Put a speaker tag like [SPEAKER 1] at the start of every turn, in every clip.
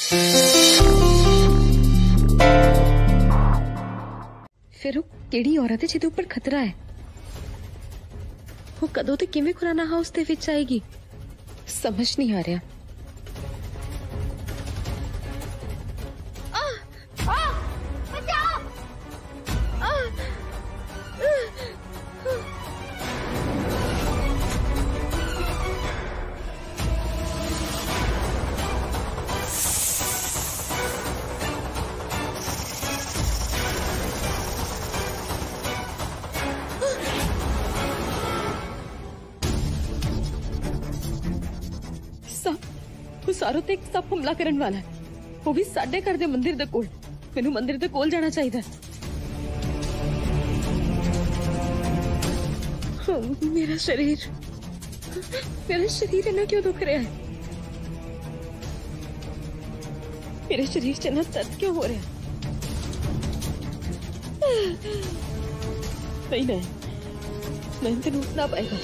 [SPEAKER 1] फिर वो केड़ी औरत है जिदे ऊपर खतरा है? वो कदों ते किवें खुराना हाउस दे विच आएगी, समझ नहीं आ रहा। सारों ते एक सप हमला करन वाला है, वो भी साडे घर दे मंदिर दे कोल। मैनू मंदिर दे कोल जाना चाहिए। मेरा शरीर इतना क्यों दुख रहा है? मेरे शरीर च इतना दर्द क्यों हो रहा है? नहीं तेन उठना पाएगा।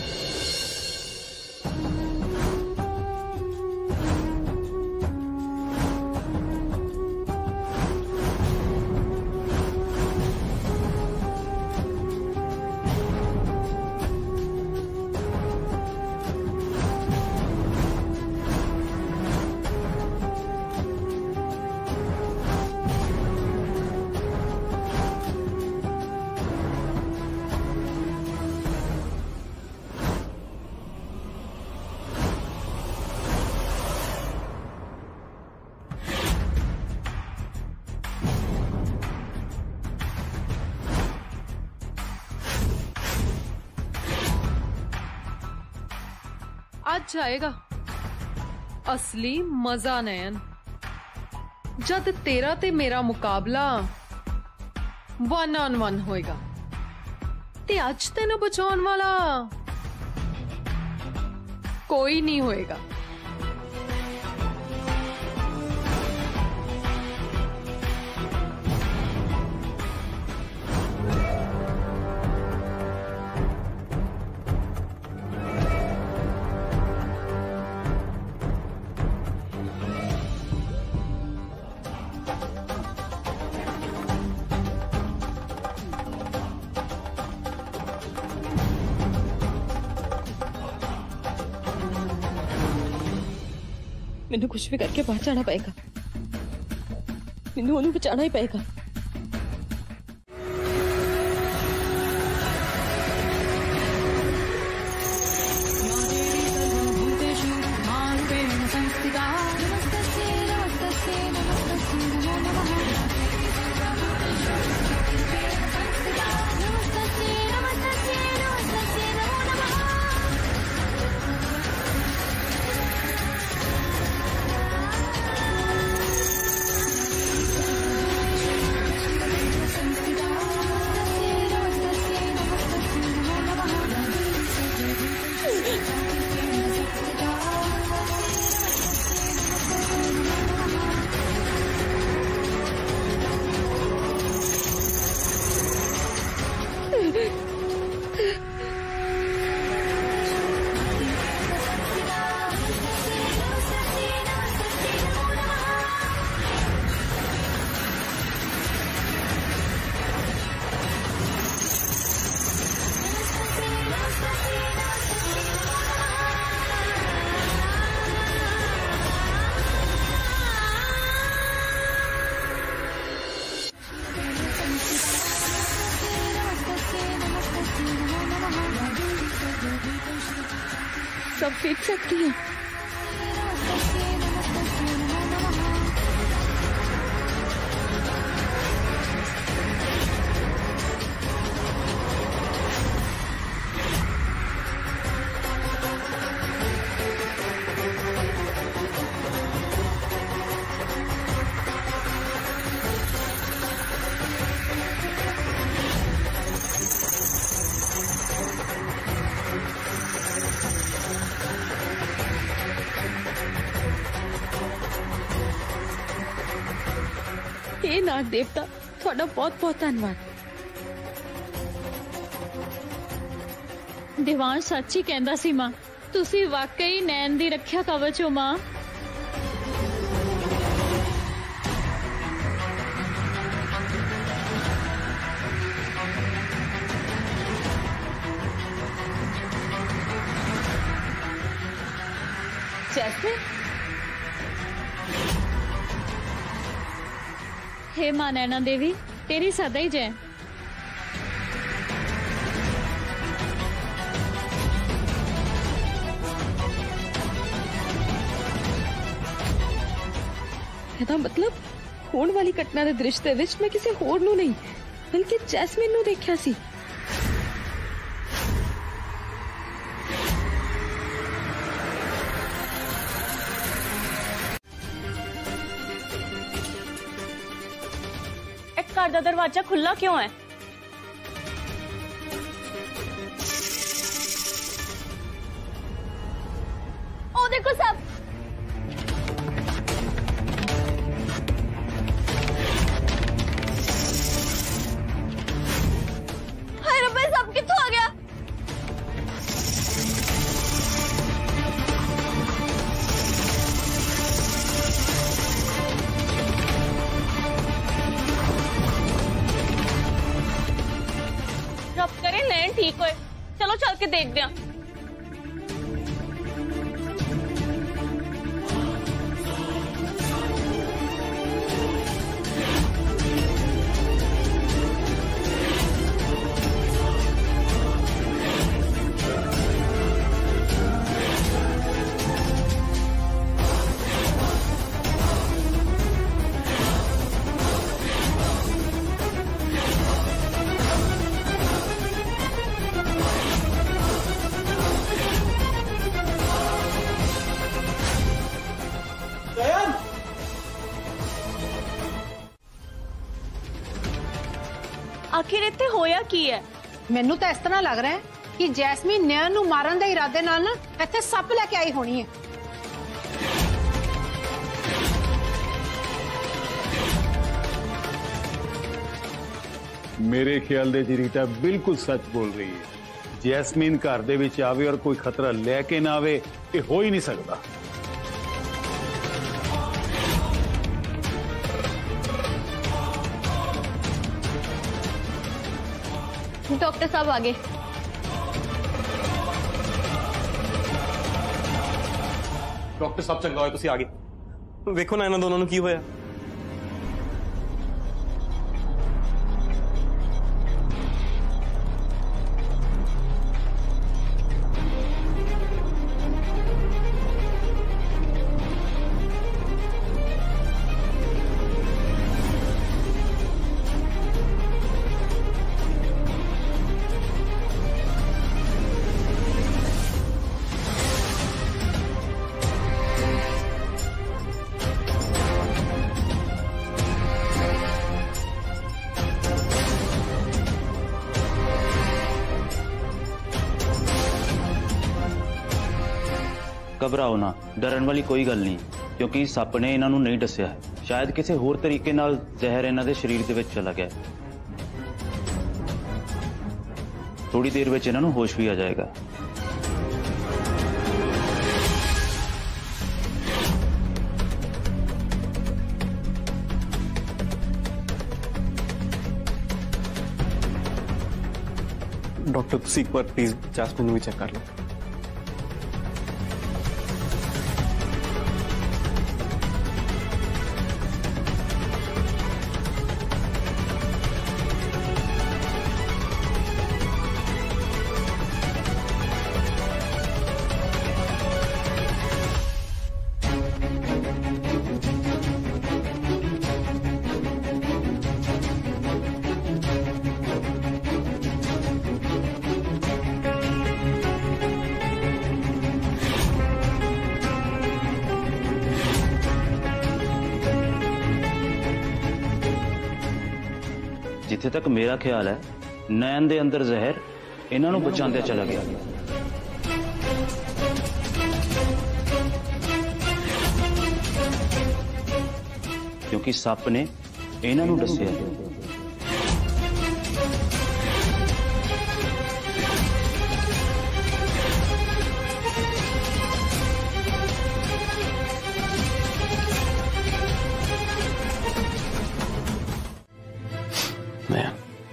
[SPEAKER 2] आज आएगा असली मजा नयन, जद तेरा ते मेरा मुकाबला 1-on-1 होएगा। ते आज तेन बचाने वाला कोई नहीं होएगा।
[SPEAKER 1] मैनू कुछ भी करके बाहर जाना पड़ेगा। मैनू उन्हें बचाना ही पड़ेगा। सब फेंक सकती है। हे नाग देवता, थोड़ा बहुत बहुत धन्यवाद।
[SPEAKER 3] दीवान सच ही कहंदा सी मां, तुसी वाकई नैन दी रखिया कवच हो मां। हे मां नैना देवी, तेरी सदा ही जय।
[SPEAKER 1] ਇਹਦਾ ਮਤਲਬ ਹੋਣ ਵਾਲੀ ਘਟਨਾ ਦੇ ਦ੍ਰਿਸ਼ ਦੇ ਵਿੱਚ ਮੈਂ ਕਿਸੇ ਹੋਰ ਨੂੰ ਨਹੀਂ ਬਲਕਿ ਜੈਸਮੀਨ ਨੂੰ ਦੇਖਿਆ ਸੀ।
[SPEAKER 4] घर का दरवाजा खुला क्यों है? ओ देखो सब, हाय रब्बे सब कित्थों आ गया? ठीक हो, चलो चल के देखते हैं। आखिर इत्थे होया की है?
[SPEAKER 2] मैनू तो इस तरह लग रहा है कि जैस्मीन नैन नू मारन दे इरादे नाल ना इत्थे सप लेके आई होनी है।
[SPEAKER 5] मेरे ख्याल दे जी रीटा बिल्कुल सच बोल रही है। जैस्मीन घर दे विच आवे और कोई खतरा लेके ना आवे, ये हो ही नहीं सकता।
[SPEAKER 4] डॉक्टर साहब आगे।
[SPEAKER 6] डॉक्टर साहब चंगा होया तुसी आगे। वेखो ना इन्हां दोनों नूं की होया।
[SPEAKER 7] घबराओ ना, डरन वाली कोई गल नहीं, क्योंकि सप ने इन्हां नूं नहीं दस्सिया है। शायद किसी होर तरीके नाल जहर इन्हां दे शरीर दे विच चला गया। थोड़ी देर विच इन्हां नूं होश भी आ जाएगा।
[SPEAKER 6] डॉक्टर तुसी एक बार प्लीज जैस्मीन नूं भी चेक कर लो।
[SPEAKER 7] जिथे तक मेरा ख्याल है, नैन दे अंदर जहर इन्हां नूं बचांदे चला गया, क्योंकि सप ने इन्हां नूं दस्सिया।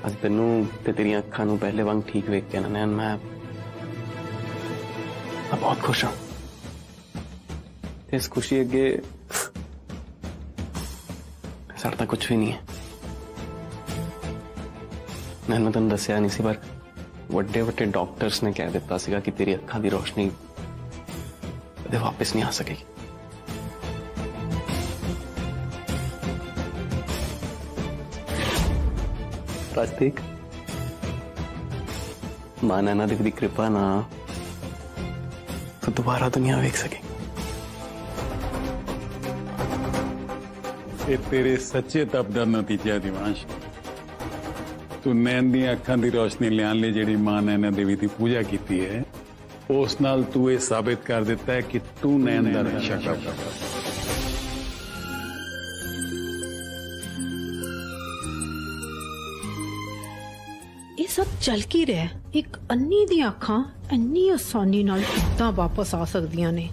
[SPEAKER 6] अज तेनू ते तेरी अखां नूं पहले वांग ठीक वेख के ना नैन मैं बहुत खुश हाँ। इस खुशी अगे साडा कुछ भी नहीं है। मैंने तेन दसिया नहीं सी, पर ਵੱਡੇ ਵੱਡੇ ਡਾਕਟਰਸ ਨੇ ਕਹਿ ਦਿੱਤਾ ਸੀਗਾ ਕਿ ਤੇਰੀ ਅੱਖਾਂ ਦੀ ਰੋਸ਼ਨੀ ਕਦੇ ਵਾਪਸ ਨਹੀਂ ਆ ਸਕੇਗੀ। बस देख मां नैना देवी की कृपा ना तो दोबारा दुनिया वेख सके।
[SPEAKER 5] ये तेरे सच्चे तप का नतीजा दिवांश। तू नैन दी अखां दी रोशनी लियान लिए जेड़ी मां नैना देवी की पूजा की है, उस नाल तू ये साबित कर दिता है कि तू नैन दा रक्षा करदा।
[SPEAKER 2] ये सब चल की रहा है। एक अन्नी दी अखां इन्नी आसानी नाल किद्दां वापस आ सकदियां ने।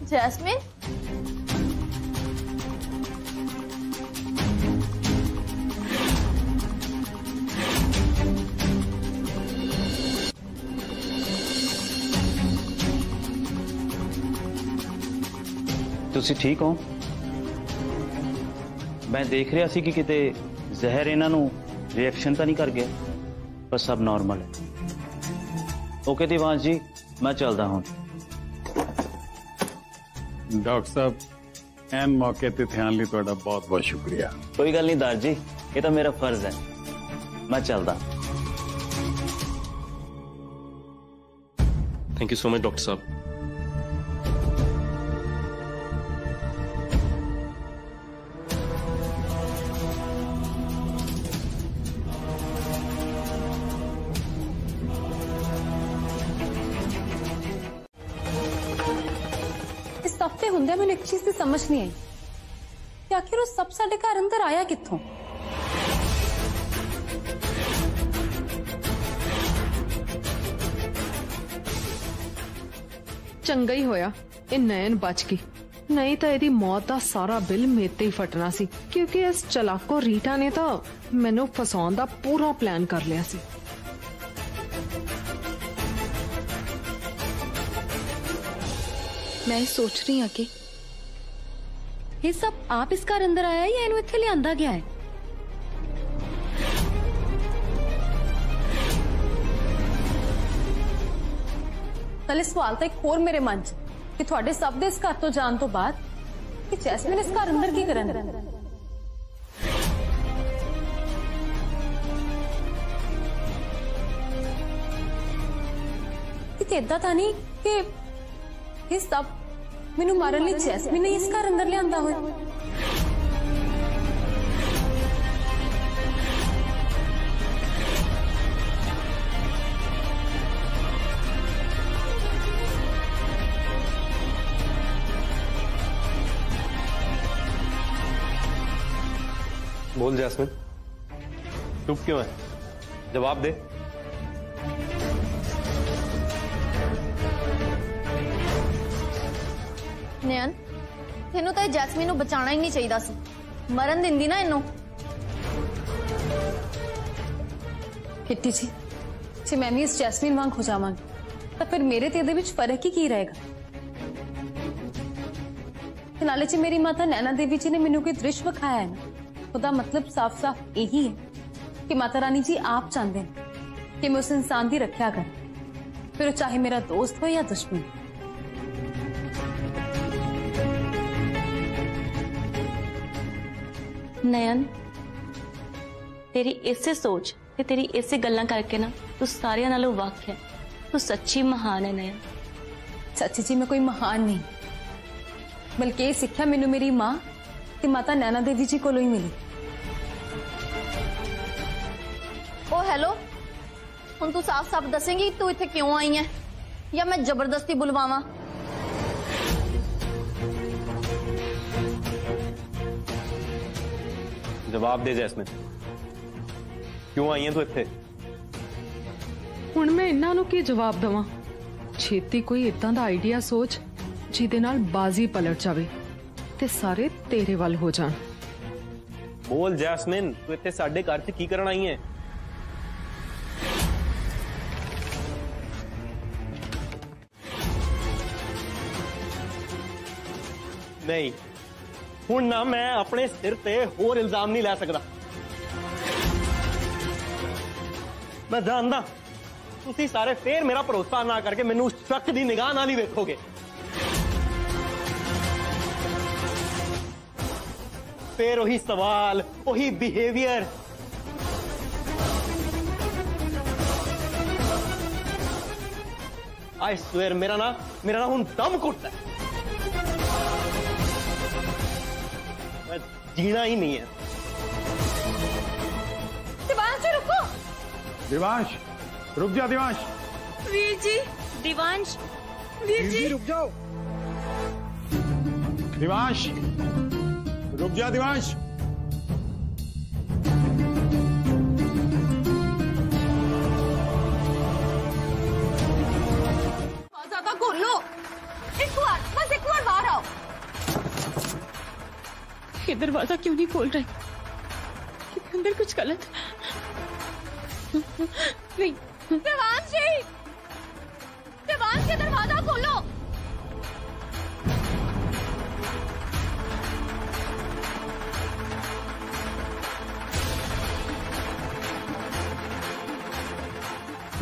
[SPEAKER 4] जैस्मिन,
[SPEAKER 7] ਤੁਸੀਂ ਠੀਕ ਹੋ? मैं देख रहा सी कि किते जहर इन्हां नूं रिएक्शन तो नहीं कर गया, पर सब नॉर्मल है। ओके दिवांश जी, मैं चलदा हूं।
[SPEAKER 5] डॉक्टर साहब एन मौके ते ध्यान लिए तुहाडा बहुत बहुत शुक्रिया।
[SPEAKER 7] कोई गल नहीं दार जी, ये तो मेरा फर्ज है। मैं चलदा।
[SPEAKER 6] Thank you so much doctor साहब।
[SPEAKER 8] हफ्ते हुंदे मैंने एक चीज की समझ नहीं आई कि आखिर वो सब साडे घर अंदर आया कित्थों।
[SPEAKER 1] चंगा ही होया ये नैन बच गई, नहीं तो यदी मौत का सारा बिल मेरे ते ही फटना सी, क्योंकि इस चलाको रीटा ने तो मैनू फसाउण दा पूरा प्लान कर लिया सी।
[SPEAKER 8] मैं सोच रही हूं कि ये सब आप इस घर अंदर आया या इन्हें इत्थे लियांदा गया है। नाले सवाल तो एक होर मेरे मन च कि तुहाडे सब दे इस घर तो जान तो बाद कि जैस्मिन इस घर अंदर की करन। इदा तो नहीं कि ये सब मैनू मारन लई जैस्मिन ने इस घर अंदर लियांदा होया।
[SPEAKER 6] बोल जैस्मिन, चुप क्यों है? जवाब दे।
[SPEAKER 4] नैन, तेनू तो जैस्मिन नू बचाना ही नहीं चाहिए सी, मरन दिंदी ना इनू।
[SPEAKER 8] किट्टी जी, जे मैं भी इस जैस्मिन वांग हो जावांगी तो फिर मेरे ते इहदे विच फर्क ही की रहेगा। ते नाले च मेरी माता नैना देवी जी ने मैनू कोई दृश्य विखाया है ना, उसदा मतलब साफ साफ यही है कि माता रानी जी आप चाहते हैं कि मैं उस इंसान की रक्षा करूं, फिर चाहे मेरा दोस्त हो या दुश्मन।
[SPEAKER 4] नयन, तेरी इसे सोच ते तेरी इसे गल्लां करके ना तू सारियां नालों वख है। तू सच्ची महान है नयन।
[SPEAKER 8] चाची जी मैं कोई महान नहीं, बल्कि ये सिक्ख्या मैनू मेरी मां ते माता नैना देवी जी कोलों ही मिली।
[SPEAKER 4] ओ हेलो, हुण तू साफ साफ दसेंगी तू इत्थे क्यों आई है या मैं जबरदस्ती बुलवावां?
[SPEAKER 6] जवाब दे जैस्मिन, क्यों आई है तू इत्थे?
[SPEAKER 1] हुण मैं इन्हां नूं की जवाब देवां? छेती कोई इदां दा आइडिया सोच जिहदे नाल बाजी पलट जावे ते सारे तेरे वल हो जाण।
[SPEAKER 6] बोल जैस्मिन, तू इत्थे साडे घर च की करन आई है? नहीं,
[SPEAKER 9] हुण ना मैं अपने सिर ते होर इल्जाम नहीं लै सकदा। मैं जानदा तुसी सारे फिर मेरा भरोसा ना करके मैनू शक दी निगाह नाल ही देखोगे। फिर वही सवाल, वही बिहेवियर। आई स्वेयर मेरा ना हुण दम घुटदा है। मैं जीना ही नहीं है।
[SPEAKER 8] दिवांश रुको।
[SPEAKER 5] दिवांश रुक जा। दिवांश
[SPEAKER 4] वीर जी, दिवांश, वीर जी
[SPEAKER 5] रुक जाओ। दिवांश रुक जा। दिवांश
[SPEAKER 8] ज्यादा खोलो। एक बार बस एक बार बाहर आओ।
[SPEAKER 3] ये दरवाजा क्यों नहीं खोल रहे? अंदर कुछ गलत नहीं।
[SPEAKER 8] देवांश जी, देवांश, ये दरवाजा खोलो।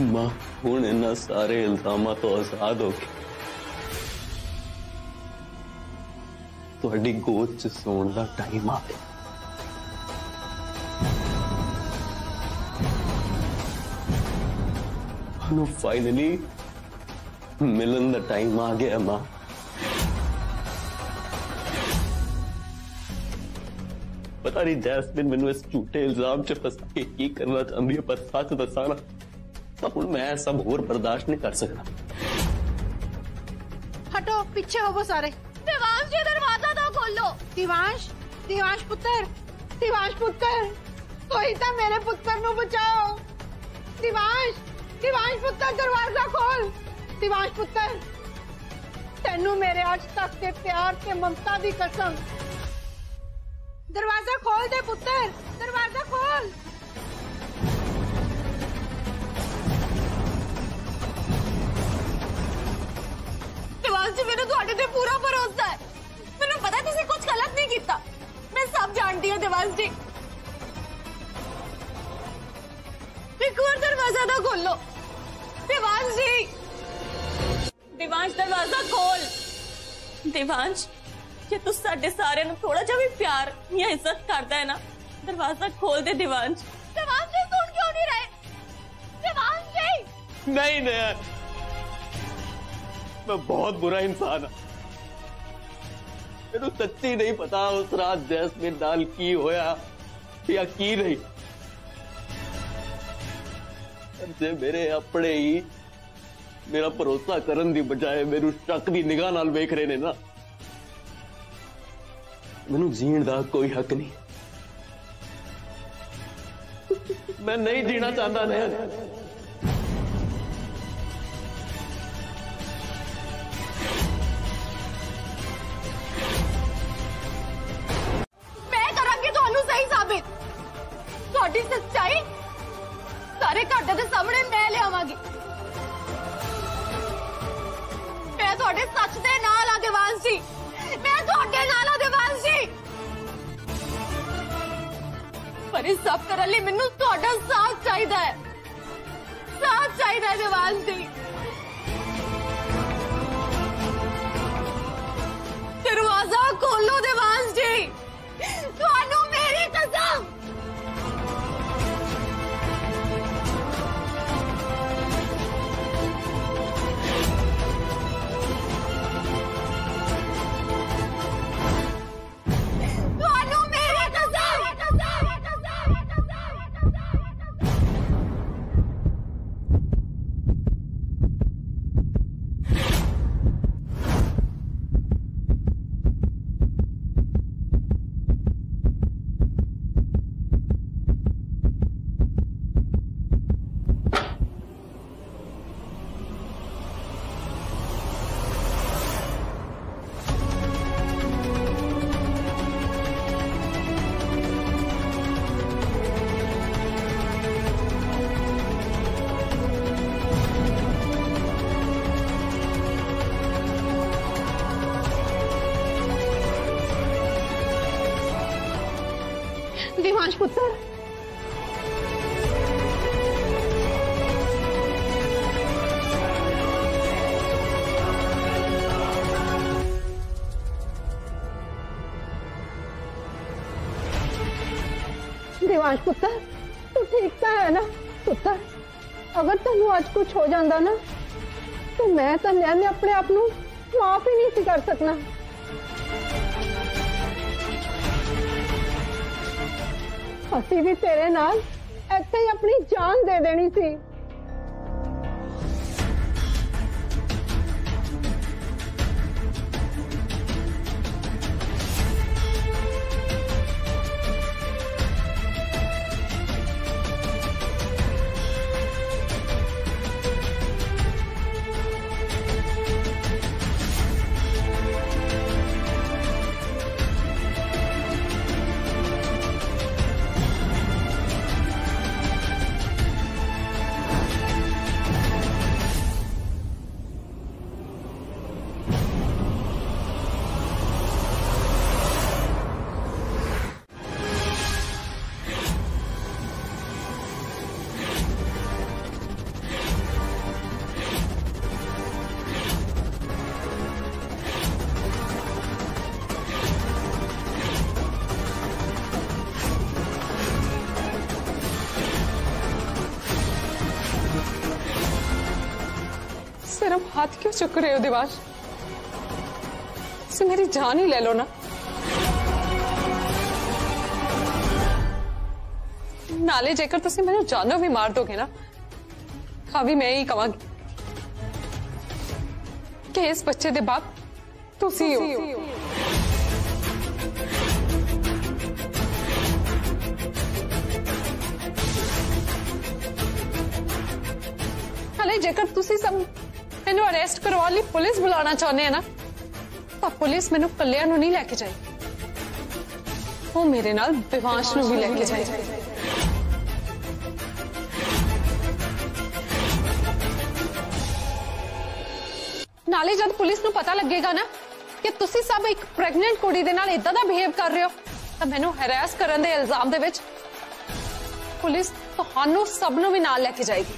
[SPEAKER 6] मां हुण इन्हां सारे इल्जामां तो आजाद हो गए। तुहाडी गोद च सोण दा टाइम आ गया। फाइनली मिलन दा टाइम आ गया। मां पता नहीं जैस्मिन मैनू इस झूठे इल्जाम च फसा के की करना चाहती है, पर सच दसा ना तो हुण मैं सब होर बर्दाश्त नहीं कर सकता।
[SPEAKER 2] हटो, पीछे हो वो सारे।
[SPEAKER 8] देवांश जी, दरवाजा तो खोलो।
[SPEAKER 2] दिवांश, दिवांश पुत्र, दिवांश पुत्र, कोई तो मेरे पुत्र नू बचाओ। दिवांश, दिवांश पुत्र, दरवाजा खोल। दिवांश पुत्र, तेनू मेरे आज तक के प्यार ते ममता दी कसम, दरवाजा खोल दे पुत्र, दरवाजा खोल।
[SPEAKER 8] देवांश जी, मैंने तुहाडे ते पूरा भरोसा है। मैंने पता तुसी कुछ गलत नहीं किया। मैं सब जानती हूँ देवांश जी। एक बार दरवाजा तो खोलो। देवांश जी,
[SPEAKER 4] दिवांश दरवाजा खोल। दिवांश, जे तू साडे सारे नू थोड़ा जा भी प्यार या इज्जत करदा है ना, दरवाजा खोल दे दिवांश।
[SPEAKER 8] देवांश जी, सुन क्यों नहीं रहे? देवांश जी,
[SPEAKER 6] नहीं नहीं, मैं बहुत बुरा इंसान हूं। मेनू सच्ची नहीं पता उस रात जैस्मिन नाल की होया या की नहीं। जे मेरे अपने ही मेरा भरोसा करन दी बजाय मेनू शक दी निगाह नाल वेख रहे ने ना, मैनू जीण दा कोई हक नहीं। मैं नहीं जीना चाहता नहीं।
[SPEAKER 8] सच्चाई सारे घाटे के सामने मैं लियावांगी। मैं थोड़े सच दे नाल आ देवांश जी, मैं थोड़े नाल आ देवांश जी। पर इस सब करने लिए मैनू थोड़ा साथ चाहिए है, साथ चाहिए देवांश जी। दरवाजा खोलो देवांश जी, थानू मेरी कसम।
[SPEAKER 2] दिवांश पुत्र, दिवांश पुत्र, तू ठीक तो है ना पुत्र? अगर तेनू आज कुछ हो जाता ना तो मैं तो नैन ने अपने आप नू माफ ही नहीं सी कर सकना। असी भी तेरे नाल ऐसे ही अपनी जान दे देनी सी।
[SPEAKER 1] सिर्फ हाथ क्यों चुक रहे हो दिवांश? से मेरी जान ही ले लो ना। नाले जेकर तुसी मैनू जानो भी मार दोगे ना, भी मैं ही कहांगी कि इस बच्चे दे बाप तुसी हो। हाले जेकर तुसी सब मैनू अरेस्ट करवा ली पुलिस बुलाना चाहते हैं ना, तो पुलिस मैनू कलिया नहीं लैके जाए, वो मेरे नाल दिवांश नू भी लैके जाए। नाले जब पुलिस नू पता लगेगा ना कि तुसी सब एक प्रेगनेंट कुड़ी दे नाल इदां दा बिहेव कर रहे हो, तो मैनू हैरास करन दे इल्जाम दे विच पुलिस तुहानू सब नू भी नाल लैके जाएगी।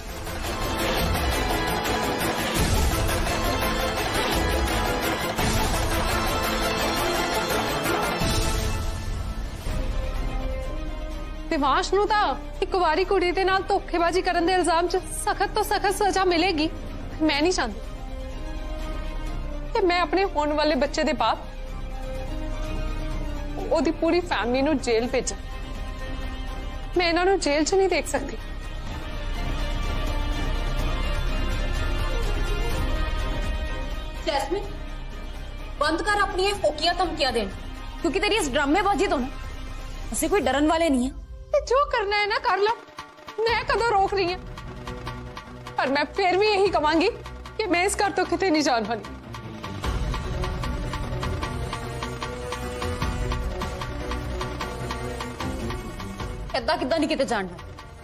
[SPEAKER 1] दिवांश नू तां एक कुवारी कुड़ी दे नाल धोखेबाजी करन दे इल्जाम च सख्त तो सख्त सजा मिलेगी। मैं नहीं चाहती कि मैं अपने होने वाले बच्चे दे बाप ओदी पूरी फैमिली नू जेल भेजा। मैं इन्हां नू जेल च नहीं देख सकती।
[SPEAKER 8] जैस्मिन, बंद कर अपनी फोकियां धमकियां देना, क्योंकि तेरी इस ड्रामेबाजी तो ना असि कोई डरन वाले नहीं है।
[SPEAKER 1] जो करना है ना कर लो, मैं कदों रोक रही हूं, पर मैं फिर भी यही कहांगी कि मैं इस घर तो किते नहीं जान वाली।
[SPEAKER 8] ऐदा किदां नहीं किते जानना,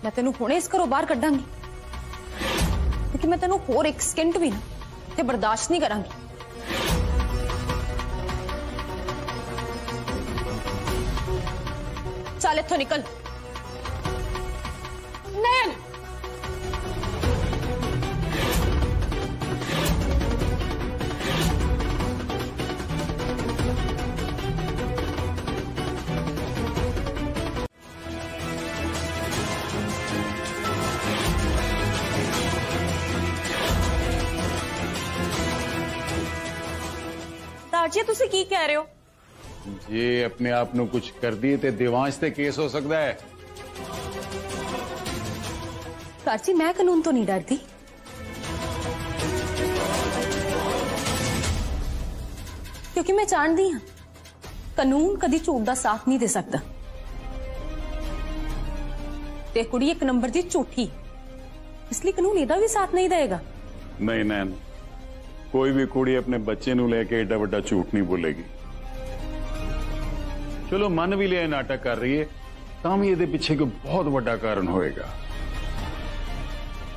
[SPEAKER 8] मैं तेनू हुणे इस घरों बाहर कड्डांगी, क्योंकि मैं तेनू होर एक सेकंड भी ना ते बर्दाश्त नहीं करांगी। चल इत्थों निकल।
[SPEAKER 1] नैन,
[SPEAKER 4] दाजी तुसी की कह रहे हो?
[SPEAKER 5] जे अपने आप नू कुछ कर दिए ते दिवांश ते केस हो सकता है।
[SPEAKER 8] चाची, मैं कानून तो नहीं डरती, क्योंकि मैं जानती हाँ कानून कदी झूठ का साथ नहीं दे सकता। ते कुड़ी एक नंबर की झूठी, इसलिए कानून एदा भी साथ नहीं देगा।
[SPEAKER 5] नहीं नैन, कोई भी कुड़ी अपने बच्चे नू लेके एडा बड़ा झूठ नहीं बोलेगी। चलो मन भी लिया नाटक कर रही है, तां भी ये पिछे कोई बहुत बड़ा कारण होएगा,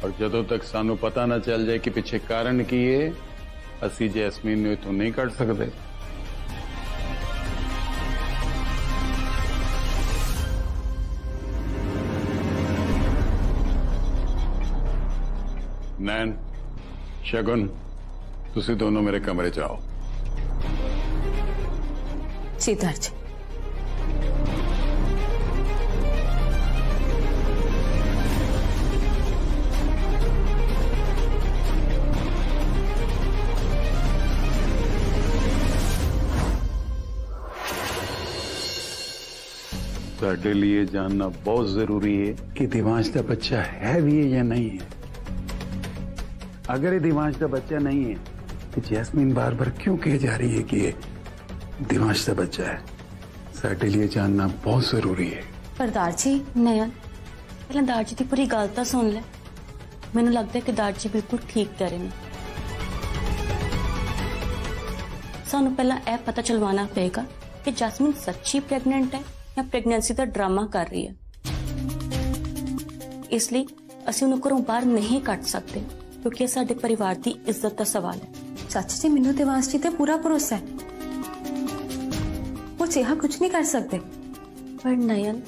[SPEAKER 5] और जदों तक सानू पता ना चल जाए कि पिछे कारण की है, असी जैस्मीन नू इथों नहीं कढ़ सकते। नैन, शगुन, तुसी दोनों मेरे कमरे च आओ।
[SPEAKER 8] सीतार जी।
[SPEAKER 5] साडे लिए जानना बहुत जरूरी है कि दिवांश का बच्चा है भी है या नहीं है। अगर ये दिवांश का बच्चा नहीं है तो जैस्मीन बार बार क्यों कही जा रही है कि ये दिवांश का बच्चा है? साडे लिए जानना बहुत जरूरी है।
[SPEAKER 4] पर दारजी नयन पहले दारजी की पूरी गल तो सुन ले। मैनू लगता है कि दारजी बिल्कुल ठीक कह रहे हैं। सानू पहला यह पता चलवाना पड़ेगा कि जैस्मीन सच्ची प्रेगनेंट है या प्रेगनेंसी का ड्रामा कर रही है। इसलिए असं उन्हें घरों बाहर नहीं कट सकते क्योंकि यह साडे परिवार की इज्जत का सवाल है।
[SPEAKER 8] चाची जी, मैनू दिवांश जी ते पूरा भरोसा है, वो चिहा कुछ नहीं कर सकते।
[SPEAKER 4] पर नयन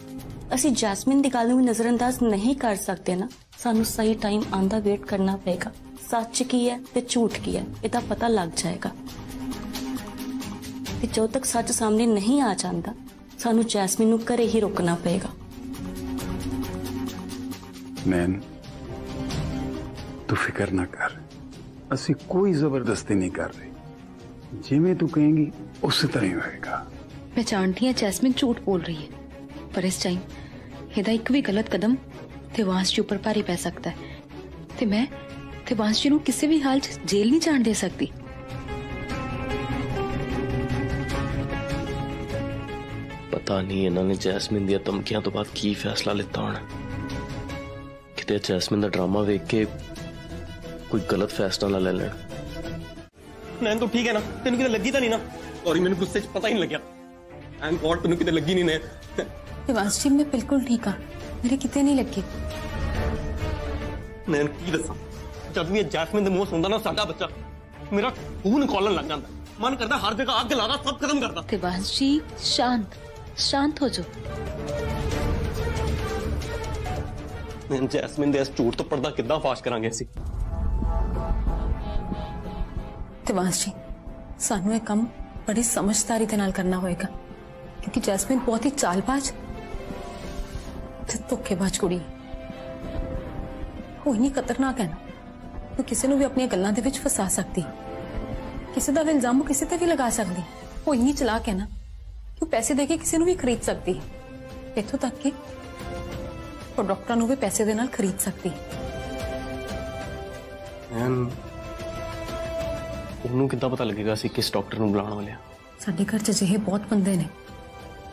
[SPEAKER 4] असी जैस्मीन की गल भी नजरअंदाज नहीं कर सकते ना। सानू सही टाइम आंदा वेट करना पड़ेगा। सच की है ते झूठ की है इसका पता लग जाएगा। जो तक सच सामने नहीं आ जाता सानू जैस्मीन नू घरे ही रोकना पड़ेगा।
[SPEAKER 5] नैन, तू फिक्र ना कर, असी कोई जबरदस्ती नहीं कर रहे। जिवें तू कहेंगी उस तरह ही होएगा।
[SPEAKER 3] मैं जानती हूँ जैस्मिन झूठ बोल रही है, पर इस टाइम ਇਹਦਾ ਇੱਕ ਵੀ गलत कदम दिवांश जी ऊपर भारी पै सकता है ते मैं दिवांश जी नू किसी भी हाल च जेल नहीं जान दे सकती।
[SPEAKER 6] पता नहीं इन्होंने जैस्मिन दी धमकियां तो बाद की फैसला लेता होना। किते जैस्मिन दा ड्रामा वेख के कोई गलत फैसला ना ले लेना।
[SPEAKER 9] नैन तो ठीक है ना, तेन किते लगी तो नहीं ना? सॉरी, मैंने गुस्से च पता ही नहीं लग्या। एंड गॉड तेन किते लगी नहीं ने।
[SPEAKER 8] दिवांश जी, मैं बिल्कुल ठीक हाँ, मेरे किते नहीं लगे।
[SPEAKER 9] नैन की दसा, जब भी जैस्मिन दे मुंह सुनदा ना साडा बच्चा, मेरा खून खौलन लग जाता। मन करता हर जगह आग जलाना, सब खत्म करता।
[SPEAKER 3] दिवांश जी शांत शांत हो जाओ।
[SPEAKER 9] नैन, जैस्मिन दे इस झूठ तो पर्दा किद्दां फाश करांगे असी?
[SPEAKER 8] दिवांश जी, सानू ये काम बड़ी समझदारी दे नाल करना होएगा क्योंकि जैस्मिन बहुत ही चालबाज ते धोखेबाज कुड़ी है। वो इन्नी खतरनाक है ना, वो किसी भी अपनी गल्लां दे विच फसा सकती, किसी दा इल्जाम किसी ते भी लगा सकती। वो इन्नी चलाक है ना कि पैसे देके किसी भी खरीद सकती है। इत्थों तक कि वो डॉक्टर भी पैसे दे नाल खरीद सकती है।
[SPEAKER 9] उन्होंने कितना पता लगेगा सी किस डॉक्टर नूं बुलाने वाले?
[SPEAKER 8] साडे घर च अजिहे बहुत बंदे ने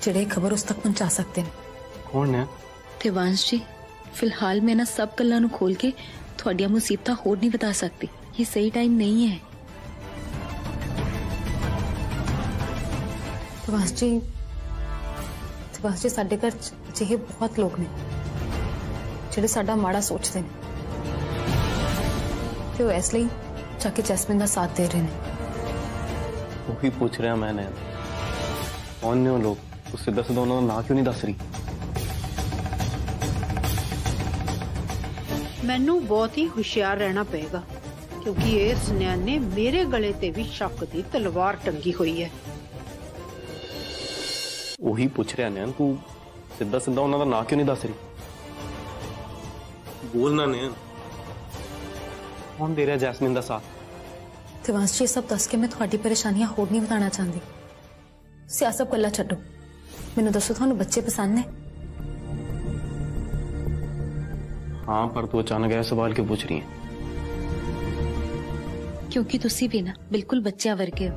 [SPEAKER 8] जिहड़े खबर उस तक पहुंचा सकते हैं।
[SPEAKER 9] कौन है?
[SPEAKER 3] दिवांश जी, फिलहाल मैं ना सब गल्लां नूं खोल के थोड़ियां मुसीबतां होर नहीं बता सकती। ये सही टाइम नहीं है।
[SPEAKER 8] दिवांश जी, साडे घर अजिहे बहुत लोग ने जिहड़े साडा माड़ा सोचते हैं ते वो इसलिए जाके जैस्मिन का साथ दे रहे हैं।
[SPEAKER 9] वही पूछ रहा मैंने, कौन ने वो लोग? उससे दस दो, उन्होंने ना क्यों नहीं दस रही?
[SPEAKER 2] मैनू बहुत ही होशियार रहना पड़ेगा क्योंकि इस नैन ने मेरे गले ते भी शक दी तलवार टंगी हुई है।
[SPEAKER 9] वही पूछ रहा नैन, तू सीधा सीधा उन्होंने ना क्यों नहीं दस रही? बोलना नैन, कौन दे रहा जैस्मिन का साथ?
[SPEAKER 8] दिवांश जी, सब दस के मैं थोड़ी परेशानियां होर नहीं बताना चाहती। सियासत गल्ला छड्डो, मैनू दसो थानू बच्चे पसंद ने?
[SPEAKER 9] हाँ, पर तू अचानक ऐसा सवाल क्यों पूछ रही है?
[SPEAKER 3] क्योंकि तुसी भी ना बिल्कुल बच्चों वर्गे हो।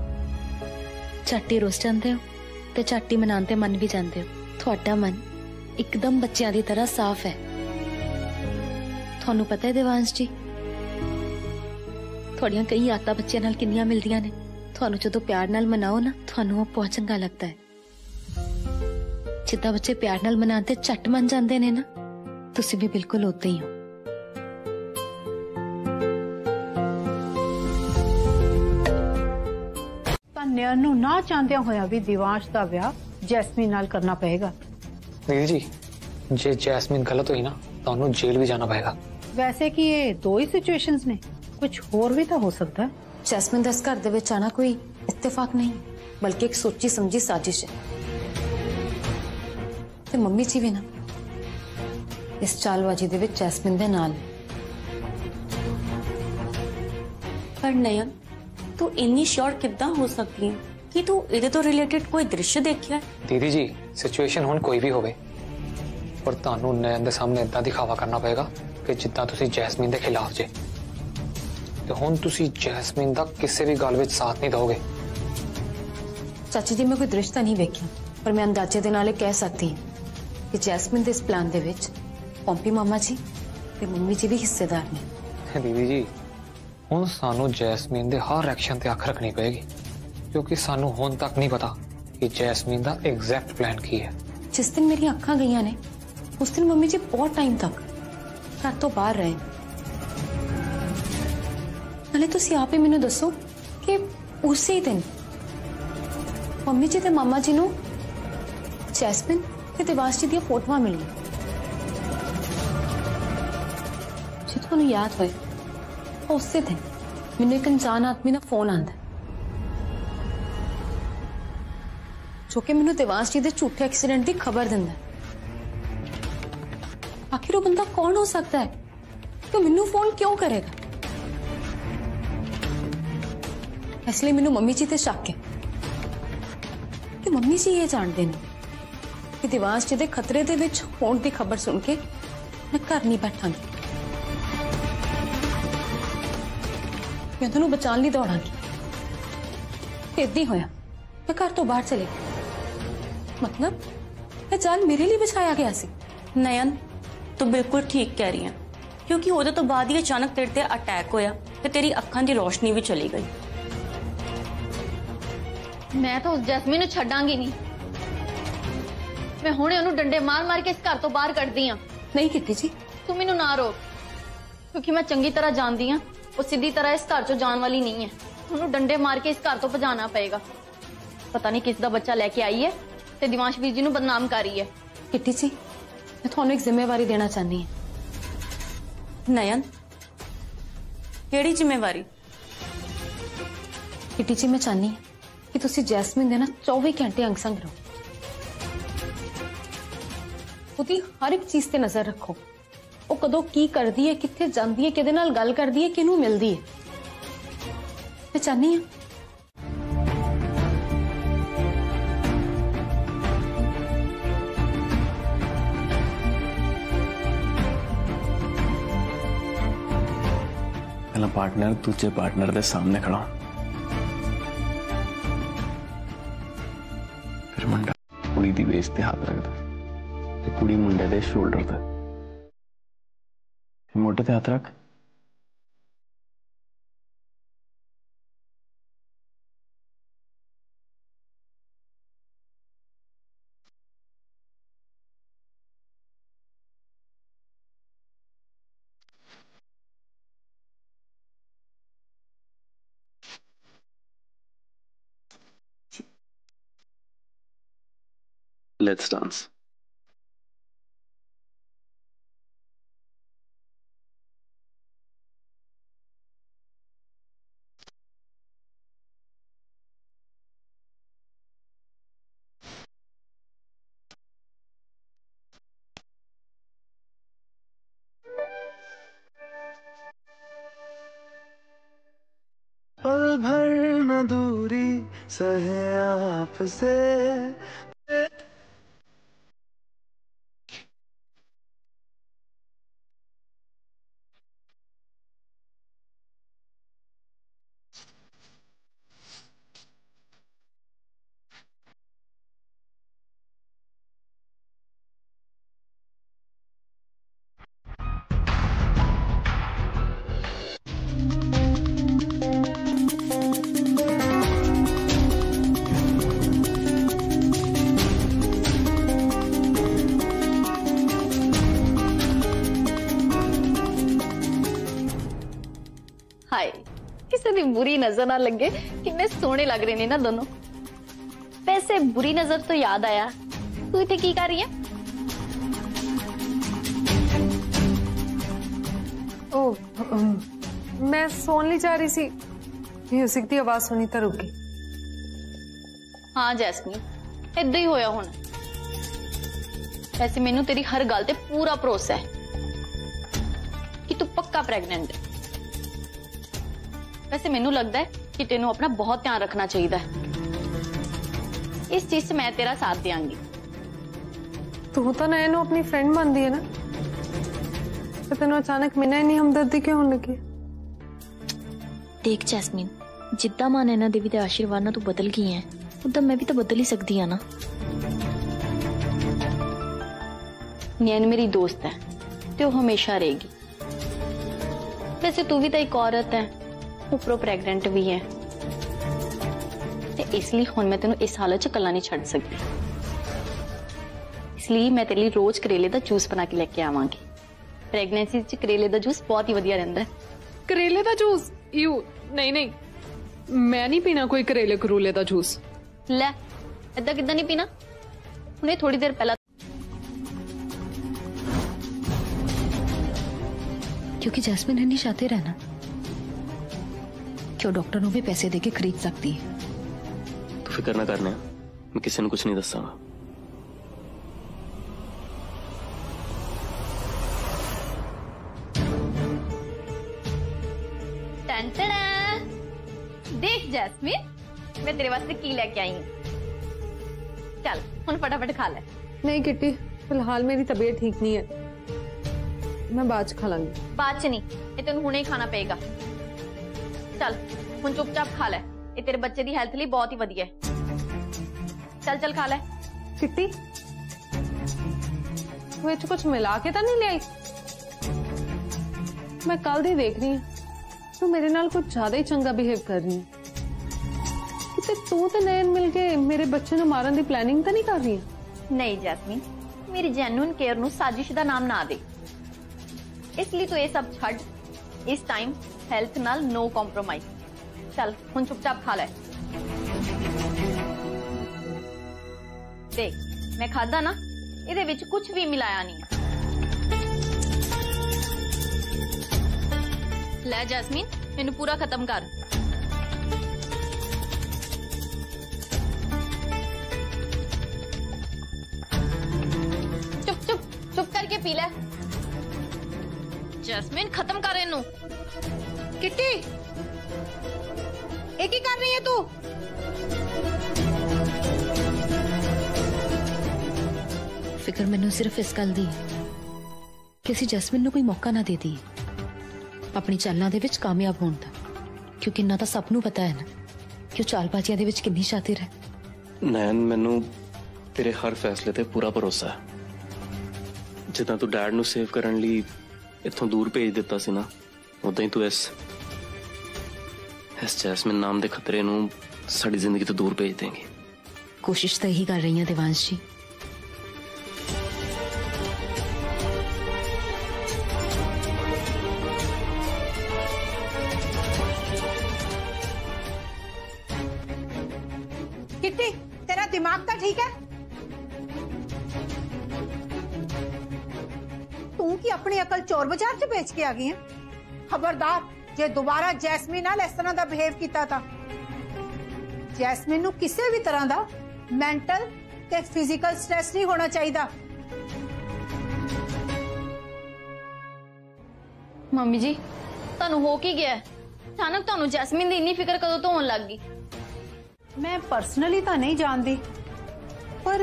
[SPEAKER 3] झट्टी रुस जाते हो ते झट्टी मनाते मन भी जाते हो। थोड़ा मन एकदम बच्चों की तरह साफ है। थानू पता है दिवांश जी, थोड़ियां कई आदतां बच्चों नाल किन्नियां मिलदियां ने। थानू जदों प्यार नाल मनाओ ना, थानू बहुत चंगा लगता है। जिद्दां बच्चे प्यार नाल मनाते झट मन जाते ने ना, तुसी भी बिल्कुल उदां ही हो।
[SPEAKER 2] नैन नू ना चाहदिया होया भी दिवांश का ब्याह जैस्मिन नाल करना पड़ेगा।
[SPEAKER 10] दीदी जी, जे जैस्मिन गलत हुई ना तो उन्होंने जेल भी जाना पड़ेगा।
[SPEAKER 2] वैसे कि ये दो ही सिचुएशंस ने, कुछ और भी तो हो सकता है।
[SPEAKER 8] जैस्मिन दस घर दे विच आना कोई इत्तेफाक नहीं, बल्कि एक सोची समझी साजिश है। ते मम्मी जी भी ना इस चालबाजी दे विच जैस्मिन दे नाल।
[SPEAKER 4] पर नयन तू इन्नी श्योर किद्दां हो सकती है कि तू इहदे तो रिलेटेड कोई दृश्य देखिया है?
[SPEAKER 10] दीदी जी सिचुएशन हुण कोई भी होवे, पर तुहानू नयन दे सामने इदां दिखावा करना पएगा कि जिद्दां तुसी जैस्मीन दे खिलाफ जे, ते हुण तुसी जैस्मीन दा किसी भी गल विच साथ नहीं दोगे।
[SPEAKER 8] चाची जी मैं कोई दृश्य तो नहीं वेखिया, पर मैं अंदाजे दे नाल कह सकती हूँ कि जैस्मिन दे इस प्लान दे विच पॉम्पी मामा जी ते मम्मी जी भी हिस्सेदार ने।
[SPEAKER 10] दीदी जी हुण सानू जैस्मीन दे हर एक्शन ते अख रखनी पएगी, क्योंकि सानू हुण तक नहीं पता कि जैस्मीन दा एग्जैक्ट प्लान की है।
[SPEAKER 8] जिस दिन मेरी अखां गईयां ने उस दिन मम्मी जी बहुत टाइम तक घर तो बाहर रहे। नाले तुसी आप ही मैनू दसो कि उसी दिन मम्मी जी ते मामा जी नू जैस्मिन ते देवांश जी दी फोटोआं मिलियां। जे तुहानू याद होए उसी दिन मैनू एक अनजान आदमी दा फोन आंदा जो कि मैनू देवांश जी दे झूठे एक्सीडेंट की खबर दिंदा। आखिर वो बंदा कौन हो सकता है तो मैनू फोन क्यों करेगा? इसलिए मैनू मम्मी जी ते शक है कि मम्मी जी ये जानते हैं कि देवांश जी दे खतरे दे विच होण दी खबर सुन के मैं घर नहीं बैठांगी, मैं तुहानू बचाने लई दौड़ांगी। इदां ही होया, मैं घर तो बाहर चली गई। मतलब ये जान मेरे लिए बिछाया गया सी।
[SPEAKER 4] नयन तू बिल्कुल ठीक कह रही है, क्योंकि उहदे तो बाद ही अचानक तेरे ते अटैक होया ते तेरी अखां दी रोशनी भी चली गई।
[SPEAKER 11] मैं तो उस जैस्मीन नूं छड्डांगी नहीं, मैं हुणे ओनू डंडे मार मार के इस घर तो बाहर कढदी हां।
[SPEAKER 8] नहीं किट्टी जी
[SPEAKER 11] तू मैनू ना रोक, क्योंकि मैं चंगी तरह जानदी हां वो सीधी तरह इस घर चों जान वाली नहीं है। ओनू डंडे मार के इस घर तो भजाना पएगा। पता नहीं किस दा बच्चा लेके आई है ते दिवांश वीर जी नूं बदनाम कर रही है।
[SPEAKER 8] किट्टी जी मैं तुहानू एक जिम्मेवारी देना चाहनी है।
[SPEAKER 4] नयन केड़ी जिम्मेवारी?
[SPEAKER 8] किट्टी जी मैं चाहनी है कि तुसी जैस्मिन दे ना 24 घंटे अंग संग रहो, ਉਹਦੀ हर एक चीज ते नजर रखो। वो कदों की करदी है, कित्थे जांदी है, किहदे नाल गल करदी है, किहनू मिलदी है। मैं चाहनी हां
[SPEAKER 6] पहला पार्टनर दूजे पार्टनर के सामने खड़ा, फिर मुंडा कुड़ी दी वेस ते हाथ रखदा ते कुड़ी मुंडे दे शोल्डर ते, मोटे ते हाथ रख। Let's dance.
[SPEAKER 12] पल भर न दूरी सहे आपसे।
[SPEAKER 11] हाय किसी दी बुरी नजर ना लगे, कितने सोहने लग रहे ने ना दोनों। वैसे बुरी नजर तो याद आया, तू इत्थे की कर रही है?
[SPEAKER 1] मैं सोन ली जा रही सी, म्यूजिक की आवाज सुनी तो रुक गई।
[SPEAKER 11] हाँ जैस्मीन, इदा ही होया हुण। वैसे मैनू तेरी हर गल ते पूरा भरोसा है कि तू पक्का प्रेगनेंट है। वैसे मैनू लगता है कि तेनू अपना बहुत ध्यान रखना चाहिए है। इस चीज से मैं तेरा साथ देंगी।
[SPEAKER 1] तू तो नयन नू अपनी फ्रेंड मानती है ना, तो तेनू अचानक मैंने इन्नी हमदर्दी क्यों होने लगी?
[SPEAKER 3] देख जैस्मीन, जिद्दां मां नैना देवी के आशीर्वाद ना तू बदल गई है, उदा मैं भी तो बदल ही सकती हाँ ना।
[SPEAKER 11] नैन मेरी दोस्त है ते वो हमेशा रहेगी। वैसे तू भी तो एक औरत है, उपरों प्रेगनेंट भी है, ते इसलिए हुण मैं तेनू इस हालत च कल्ला नहीं छड़ सकती। इसलिए मैं तेरे लिए रोज करेले का जूस बना के लेके आवांगी। प्रेगनेंसी च करेले का जूस बहुत ही वधिया रहिंदा है।
[SPEAKER 1] करेले का जूस? यू नहीं नहीं, मैं नहीं पीना कोई करेले करूले का जूस।
[SPEAKER 11] ले इदा किदा नहीं पीना? हुणे थोड़ी देर पहला
[SPEAKER 3] क्योंकि जैस्मिन इन्नी शातिर है ना, क्यों डॉक्टर को भी पैसे देके खरीद सकती है।
[SPEAKER 6] तू फिक्र ना करने, मैं किसी ने कुछ नहीं दसांगा।
[SPEAKER 11] देख जैस्मिन, मैं तेरे वास्ते की लेके आई हूं। चल हुण फटाफट खा ले।
[SPEAKER 1] नहीं किट्टी, फिलहाल मेरी तबीयत ठीक नहीं है, मैं बाद च खा लांगी।
[SPEAKER 11] बाद च नहीं, ये तेन हुणे ही खाना पेगा। चल हुण चुपचाप खा ले, ये तेरे बच्चे की हेल्थ लिए बहुत ही वधिया है। चल चल खा ले।
[SPEAKER 1] किट्टी, वो कुछ मिला के तो नहीं ले आई? मैं कल दी देख रही हूँ तू मेरे नाल कुछ ज्यादा ही चंगा बिहेव कर रही है। तू तो नयन मिल के मेरे बच्चे नु मारन दी प्लानिंग तो नहीं कर रही है?
[SPEAKER 11] नहीं जैस्मीन, मेरी जेन्युइन केयर नु साजिश दा नाम ना दे। इसलिए तो ये सब छड़, इस टाइम हेल्थ नाल नो कॉम्प्रोमाइज। चल हुण चुपचाप खा ले। देख मैं खादा ना, इहदे विच कुछ भी मिलाया नहीं। ले जैस्मीन, इन्हू पूरा खत्म कर। चुप चुप चुप करके पी ले। जैस्मीन खत्म कर इन्हू।
[SPEAKER 2] किट्टी, एक ही कर रही है तू?
[SPEAKER 3] फिक्र मैनू सिर्फ इस गल दी कि असीं जैस्मिन नू कोई मौका ना दे दी अपनी चालां दे विच कामयाब होण दा, क्योंकि इन्ना तां सब नू पता है ना कि चालबाजियां दे विच कितनी शातिर है।
[SPEAKER 6] नैन, मैनू तेरे हर फैसले ते पूरा भरोसा है। जिदा तू डैड नू सेव करन लई इत्थों दूर भेज दिता सी ना, उदां ही तू इस जैस्मिन नाम दे खतरे नू साडी जिंदगी तो दूर भेज देंगी।
[SPEAKER 3] कोशिश तो यही कर रही है देवांश जी।
[SPEAKER 2] किट्टी, तेरा दिमाग तो ठीक है? तू की अपनी अकल चोर बाजार च बेच के आ गई है? खबरदार जे दोबारा जैस्मीन नाल इस तरह का बिहेव किया था। जैस्मीन नू किसी भी तरह का मेंटल ते फिजिकल स्ट्रेस नहीं होना चाहिए।
[SPEAKER 11] मम्मी जी, तुहानू हो की गया? अचानक तुहानू जैस्मीन दी इन्नी फिक्र कदों तो होने लग गई?
[SPEAKER 2] मैं पर्सनली तो नहीं जानती, पर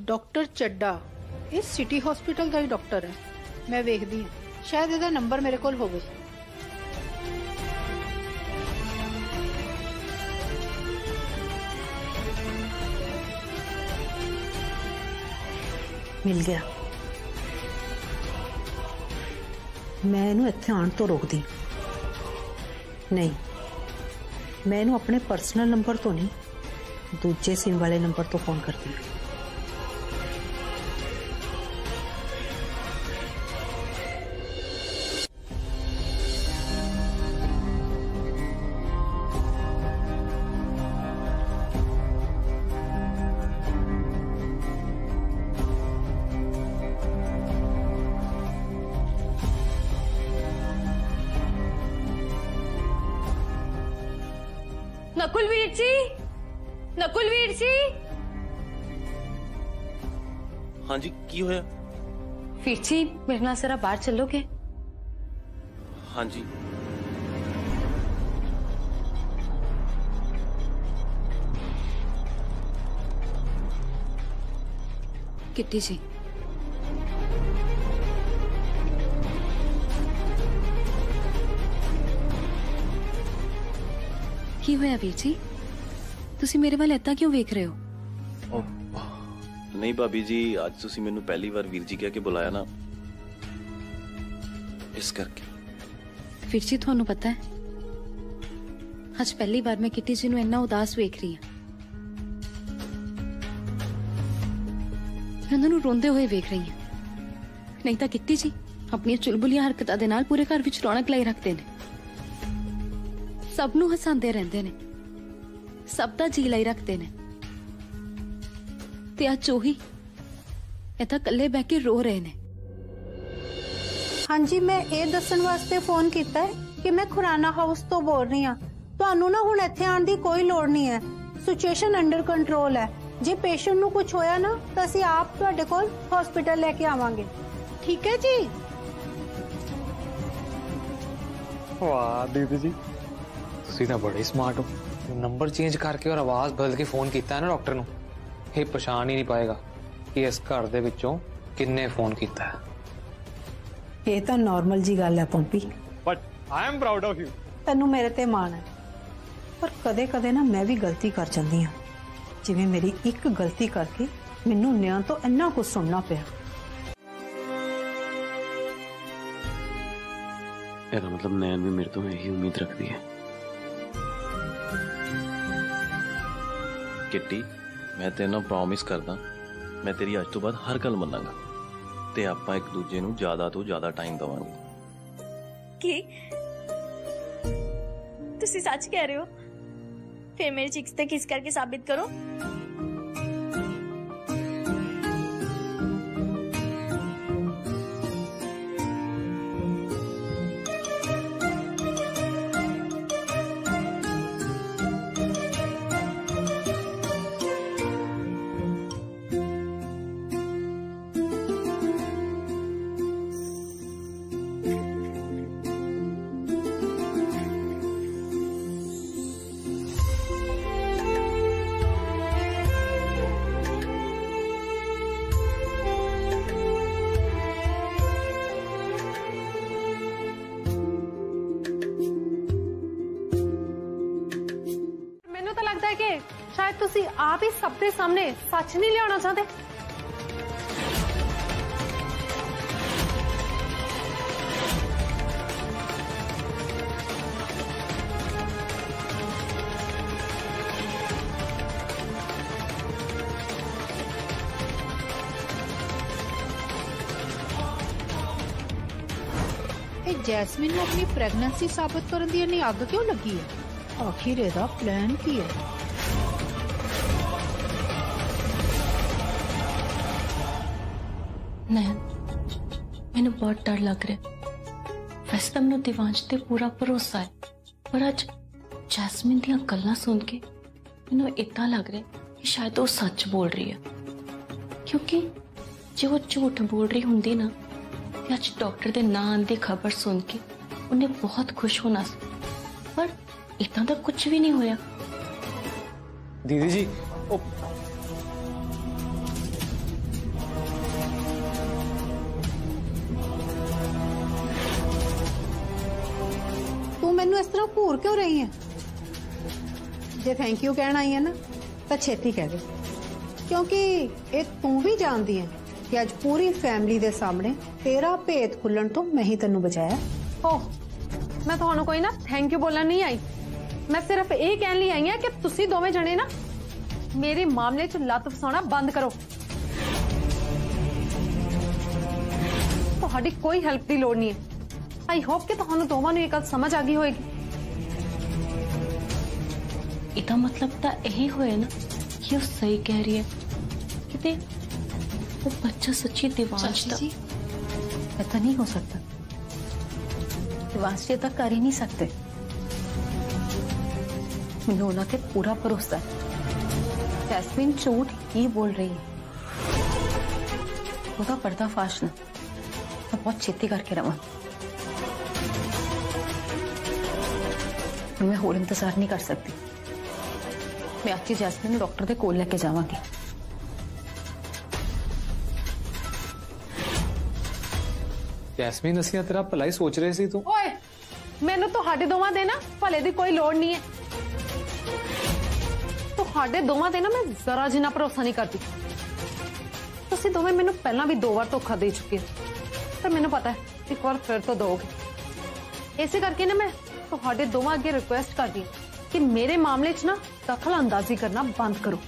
[SPEAKER 2] डॉक्टर चड्डा इस सिटी हॉस्पिटल का ही डॉक्टर है। मैं वेखदी हूं, शायद इहदा नंबर मेरे कोल होवे।
[SPEAKER 13] मिल गया। मैं इनू इत्थे आण तो रोकदी नहीं, मैं इनू अपने पर्सनल नंबर तो नहीं, दूजे सिम वाले नंबर तो फोन करती हूँ।
[SPEAKER 11] नकुलवीर जी, नकुलवीर जी।
[SPEAKER 6] हाँ जी, की होया?
[SPEAKER 8] वीर जी मेरे नाल जरा बाहर चलोगे?
[SPEAKER 6] हाँ जी।
[SPEAKER 3] किट्टी जी, ਕੀ ਹੋਇਆ ਵੀਰ ਜੀ? ਤੁਸੀਂ ਮੇਰੇ ਵੱਲ ਏਦਾਂ ਕਿਉਂ ਵੇਖ ਰਹੇ ਹੋ?
[SPEAKER 6] नहीं भाभी जी, आज तुसी मैनू पहली बार वीर जी कह के बुलाया ना, इस करके।
[SPEAKER 3] ਵੀਰ ਜੀ ਤੁਹਾਨੂੰ ਪਤਾ ਹੈ ਅੱਜ ਪਹਿਲੀ ਵਾਰ ਮੈਂ ਕਿੱਟੀ ਜੀ ਨੂੰ ਇੰਨਾ ਉਦਾਸ ਵੇਖ ਰਹੀ ਹਾਂ। ਮੈਂ ਉਹਨਾਂ ਨੂੰ ਰੋਂਦੇ ਹੋਏ ਵੇਖ ਰਹੀ ਹਾਂ। ਨਹੀਂ ਤਾਂ ਕਿੱਟੀ ਜੀ ਆਪਣੀਆਂ ਚੁਲਬੁਲੀਆਂ ਹਰਕਤਾਂ ਦੇ ਨਾਲ ਪੂਰੇ ਘਰ ਵਿੱਚ ਰੌਣਕ ਲਾਈ ਰੱਖਦੇ ਨੇ, ਸਭ ਨੂੰ ਹਸਾਉਂਦੇ ਰਹਿੰਦੇ ਨੇ, ਸਭ ਦਾ ਜੀ ਲਾਈ ਰੱਖਦੇ ਨੇ, ਤੇ ਅੱਜ ਉਹੀ ਇੱਥੇ ਇਕੱਲੇ ਬਹਿ ਕੇ ਰੋ ਰਹੇ ਨੇ।
[SPEAKER 13] हाँ जी, मैं ये दसन वास्ते फोन किया है कि मैं खुराना हाउस तो बोल रही हाँ। तुहानू ना हुण इत्थे आउण दी कोई लोड़ नहीं है, सिचुएशन अंडर कंट्रोल है। जे पेशेंट नू कुछ होया ना तो असीं आप तुहाडे कोल हॉस्पिटल लेके आवांगे, ठीक है जी?
[SPEAKER 10] वाह दीदी जी, तुसीं तां बड़े स्मार्ट हो। नंबर चेंज करके और आवाज बदल के फोन किया है ना डॉक्टर नू, ये पछाण ही नहीं पाएगा कि इस घर दे विचों किन्ने फोन किया है।
[SPEAKER 13] ये तो नॉर्मल जी गल है Pampi,
[SPEAKER 9] but I am proud of you.
[SPEAKER 13] तैनू मेरे ते मान है, पर कदे कदे ना मैं भी गलती कर जाती हाँ, जिवें मेरी एक गलती करके मैनू न्यां तो इन्ना कुछ सुनना पिया।
[SPEAKER 6] ਇਹਦਾ मतलब नैन भी मेरे तो यही उम्मीद रखती है। किट्टी, मैं तेरे नाल प्रॉमिस करदा, मैं तेरी अज तो बाद हर गल मन्नांगा ते आपां एक दूजे नूं ज्यादा तो ज्यादा टाइम देवांगे।
[SPEAKER 4] की तुसी सच कह रहे हो? फिर मेरी चिक्स ते किस करके साबित करो।
[SPEAKER 1] शायद तुसी आप ही सबके सामने सच नहीं लियाना चाहते।
[SPEAKER 2] जैस्मिन नूं अपनी प्रेगनेंसी साबित करने दी इन्नी अग क्यों लगी है? आखिर इहदा प्लान की है?
[SPEAKER 3] नैन, मैंने बहुत डर लग रहा। वैसे तो मैंने दिवांश ते पूरा भरोसा है, पर अज जैस्मिन दी गल्लां सुन के मैंने इतना लग रहा कि शायद वो सच बोल रही है, क्योंकि जो वो झूठ बोल रही होंगी ना, तो अज डॉक्टर दे ना आने दी खबर सुन के उन्हें बहुत खुश होना सी, पर इतना तो कुछ भी नहीं होया।
[SPEAKER 10] दीदी जी,
[SPEAKER 13] तू मैनू इस तरह घूर क्यों रही है? जे थैंक यू कहना आई है ना तो छेती कह दे, क्योंकि ये तू भी जानती है कि आज पूरी फैमिली दे सामने तेरा भेद खुलण तो मैं ही तेनू बचाया।
[SPEAKER 1] ओह, मैं तुहानू कोई ना थैंक यू बोलना नहीं आई, मैं सिर्फ ये कहने लिए आई कि तुसी दोवें जने ना मेरे मामले च लत फसाना बंद करो। तुहाडी कोई हेल्प की लोड़ नहीं है। आई होप कि तुहानू दोवां नू ये गल समझ आ गई होएगी।
[SPEAKER 3] इदा मतलब तो यही होए ना कि वो सही कह रही है कि वो बच्चा सच्ची दिवांश था।
[SPEAKER 8] ऐसा नहीं हो सकता, दिवांश ये तक कर ही नहीं सकते। मैनू उन्हां ते पूरा भरोसा है। जैस्मीन झूठ ही बोल रही है। ਉਹਦਾ पर्दाफाश ना मैं बहुत छेती करके रहा। मैं होर इंतजार नहीं कर सकती। मैं आज ही जैस्मीन डॉक्टर के कोल लेके जावांगी।
[SPEAKER 10] जैस्मीन ਅਸੀਂ तेरा भला ही सोच रहे सी तू।
[SPEAKER 1] ਓਏ ਮੈਨੂੰ ਤੁਹਾਡੇ ਦੋਵਾਂ ਦੇ ਨਾ ਭਲੇ ਦੀ ਕੋਈ ਲੋੜ ਨਹੀਂ ਹੈ। ਤੁਹਾਡੇ ਦੋਵਾਂ ਦੇ ਨਾ ਮੈਂ ਜ਼ਰਾ ਜਿੰਨਾ ਭਰੋਸਾ ਨਹੀਂ ਕਰਦੀ। ਤੁਸੀਂ ਦੋਵੇਂ ਮੈਨੂੰ ਪਹਿਲਾਂ ਵੀ 2 ਵਾਰ ਧੋਖਾ ਦੇ ਚੁੱਕੇ ਹੋ, ਪਰ ਮੈਨੂੰ ਪਤਾ ਹੈ ਇੱਕ ਵਾਰ ਫਿਰ ਤੋਂ ਦੋਗੇ। ਇਸੇ ਕਰਕੇ ਨਾ ਮੈਂ ਤੁਹਾਡੇ ਦੋਵਾਂ ਅੱਗੇ ਰਿਕੁਐਸਟ ਕਰਦੀ ਹਾਂ ਕਿ ਮੇਰੇ ਮਾਮਲੇ 'ਚ ਨਾ ਦਖਲ ਅੰਦਾਜ਼ੀ ਕਰਨਾ ਬੰਦ ਕਰੋ।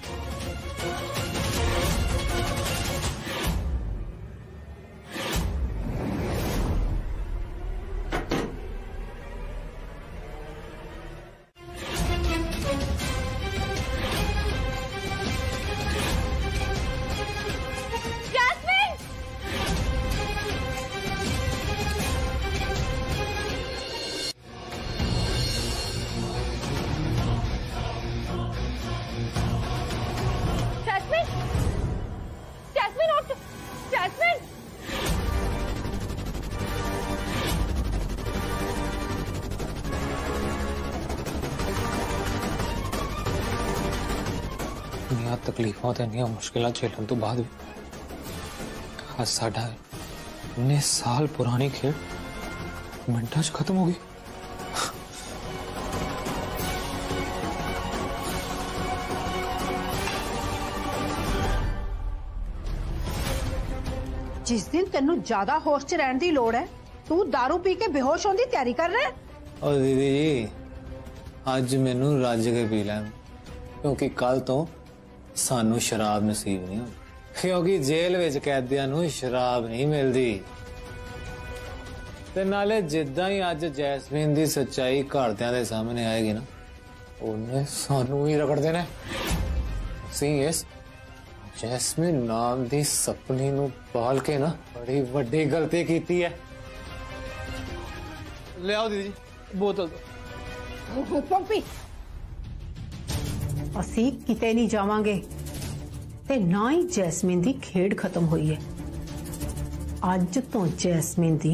[SPEAKER 10] तकलीफों ते इन्नियां मुश्किलां झेलण तो बाद आज साडा इन्ने साल पुरानी खेड मिनटां च खत्म हो गई।
[SPEAKER 13] जिस दिन तेनू ज्यादा होश च रहने की लोड़ है तू दारू पी के बेहोश होने की तैयारी कर रहा है।
[SPEAKER 10] और दीदी जी अज मैनू रज के पी लैन, क्योंकि कल तो सानू शराब नसीब नहीं होती, क्योंकि जेल विच कैदियां नू शराब नहीं मिलती। ते नाले जिद्दां ही अज जैस्मीन दी सच्चाई घरदियां दे सामने आएगी ना, उन्हें सानू ही रगड़ देना। सी इस जैस्मीन नाम दी सपनी नू पाल के ना बड़ी वड्डी गलती कीती है। ले आओ दीदी जी बोतल दो।
[SPEAKER 13] पंपी ਅਸੀਂ ਕਿਤੇ ਨਹੀਂ ਜਾਵਾਂਗੇ ਤੇ ਨਾ ਹੀ ਜੈਸਮੀਨ ਦੀ ਖੇਡ ਖਤਮ ਹੋਈ ਹੈ। ਅੱਜ ਤੋਂ ਜੈਸਮੀਨ ਦੀ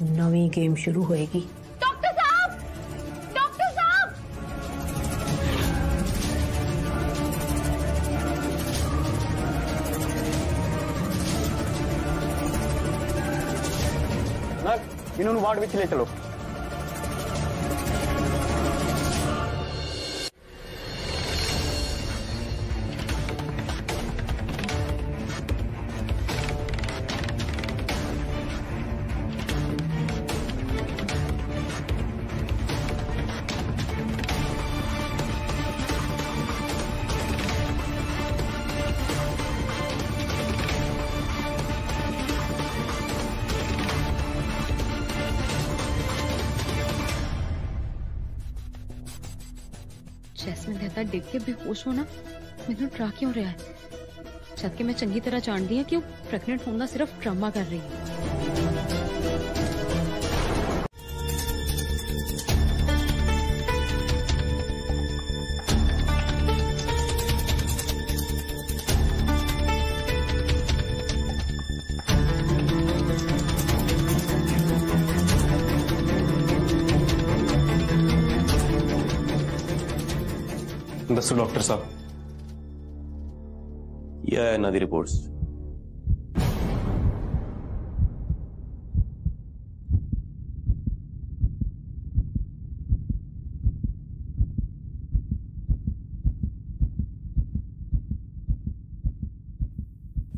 [SPEAKER 13] ਨਵੀਂ ਗੇਮ ਸ਼ੁਰੂ ਹੋਏਗੀ।
[SPEAKER 11] डॉक्टर साहब, डॉक्टर साहब,
[SPEAKER 9] इन्होंने वार्ड विच ले चलो।
[SPEAKER 3] जैस्मिन देता डिग के बेहोश होना मैनू डरा क्यों रहा है, जबकि मैं चंगी तरह जानती हूँ कि वो प्रेगनेंट होना सिर्फ ड्रामा कर रही है।
[SPEAKER 9] दसो डॉक्टर साहब,
[SPEAKER 6] यह है इन्हां दी रिपोर्ट्स।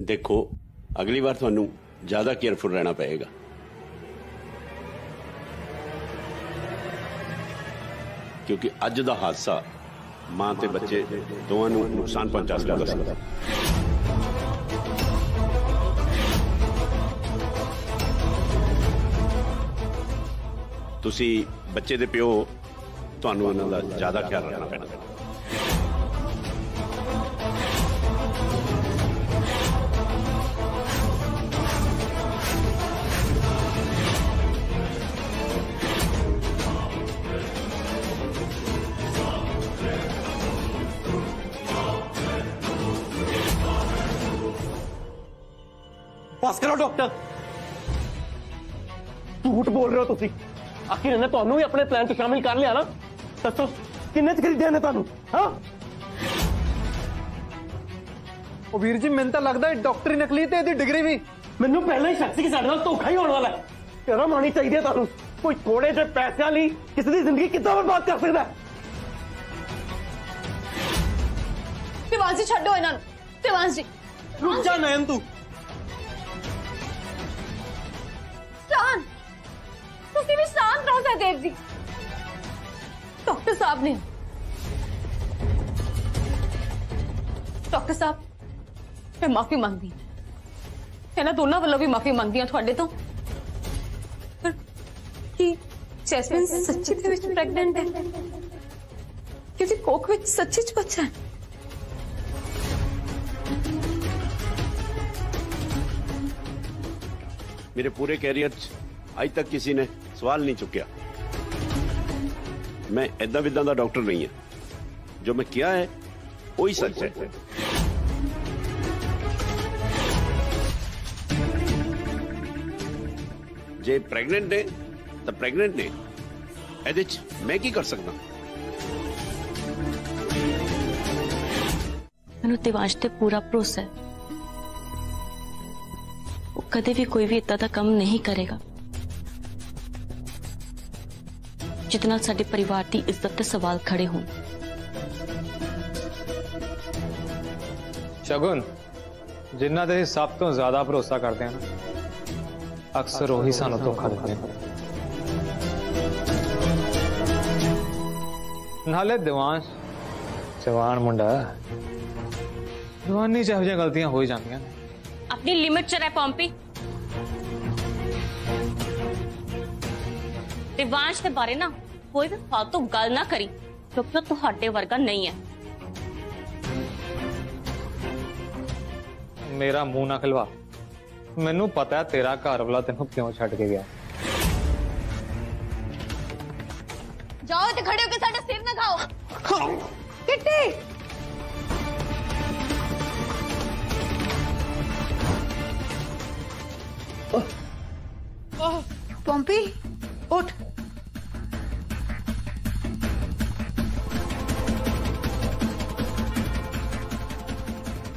[SPEAKER 14] देखो अगली बार थानू ज्यादा केयरफुल रहना पड़ेगा, क्योंकि अज दा हादसा मां ते बच्चे दोवां नू नुकसान पहुंचा सकदा। तुसी बच्चे दे प्यो, तुहानू इन्हां दा ज्यादा ख्याल रखना पैना।
[SPEAKER 9] बस करो डॉक्टर, झूठ बोल रहे हो तुसी। आखिर इन्हें तुहानू भी अपने प्लान च शामिल कर लिया ना? दसो किन्ने च खरीदे ने तुहानू? हाँ
[SPEAKER 10] वीर जी मैंने तो लगता है डॉक्टरी नकली ते इहदी डिग्री भी।
[SPEAKER 9] मैनू पहले ही शक सी कि साडे नाल धोखा ही होने वाला है। शर्म आनी चाहिए तुहानू। कोई थोड़े जे पैसों लई किसी दी जिंदगी किद्दां बर्बाद कर सकदा है?
[SPEAKER 8] देवांश जी छड्डो इन्हां नूं। देवांश जी
[SPEAKER 9] रुक जा नयन तू।
[SPEAKER 8] शांत, तुसी भी शांत रहो सहदेव जी। डॉक्टर साहब ने, डॉक्टर साहब मैं माफी मांगदी हूं, इन्हां दोनों वालों भी माफी मांगदी हूं तुहाडे तो। पर कि जैस्मिन सच्ची दे विच प्रेग्नेंट है? क्योंकि कोख विच सच्ची च बच्चा है?
[SPEAKER 14] मेरे पूरे कैरियर आज तक किसी ने सवाल नहीं चुकिया। मैं ऐदा विदा का डॉक्टर नहीं है, जो मैं किया है वही सच है। जे प्रेग्नेंट ने तो प्रेग्नेंट ने, ਇਹਦੇ ਚ मैं की कर सकता?
[SPEAKER 3] ਮੈਨੂੰ देवांश ਤੇ पूरा भरोसा है, वो कदे भी कोई भी इतना का काम नहीं करेगा जितना साडे परिवार की इज्जत ते सवाल खड़े हों।
[SPEAKER 10] शगुन, जिन्ना ते सब तो ज्यादा भरोसा करते हैं ना, अक्सर वही सानू धोखा देते हैं। नाले देवांश जवान मुंडा, जवानी च इहो गलतियां हो ही जांदियां ने।
[SPEAKER 4] अपनी लिमिट च रह पॉम्पी। देवांश के बारे ना कोई भी फालतू गल ना करी, क्योंकि वो तुहाडे वर्गा नहीं है।
[SPEAKER 10] मेरा मुंह ना खिलवा, मैनू पता है तेरा घर वाला तेनों क्यों छड़ के गया।
[SPEAKER 11] जाओ इत्थे खड़े होके साडा सिर ना खाओ।
[SPEAKER 2] किट्टी पॉम्पी उठ।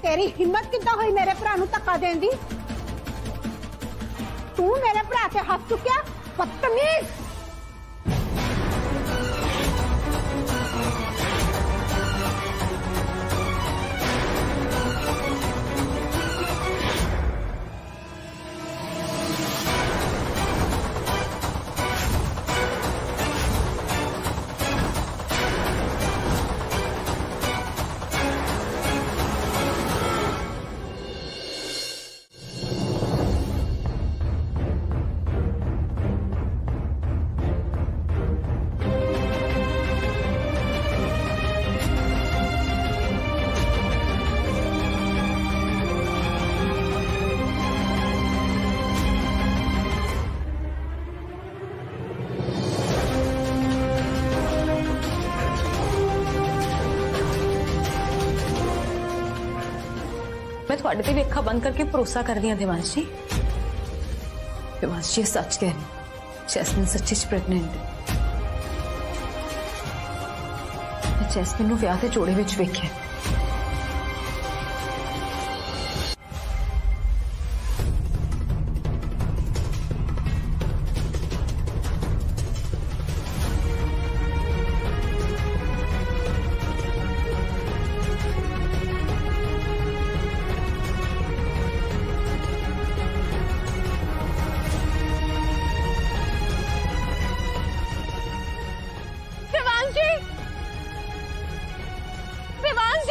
[SPEAKER 2] तेरी हिम्मत किद्दां हुई मेरे भरा नूं धक्का देण दी? तू मेरे भरा ते हाथ चुक्या, बदतमीज।
[SPEAKER 8] मैं थोड़े ते भी अखा बंद करके भरोसा कर रही हूं देवांश जी। देवांश जी सच कह रही, जैस्मिन सच्ची प्रेग्नेंट है। मैं जैस्मिन नूं विआह दे जोड़े विच वेखिया।
[SPEAKER 11] देवांश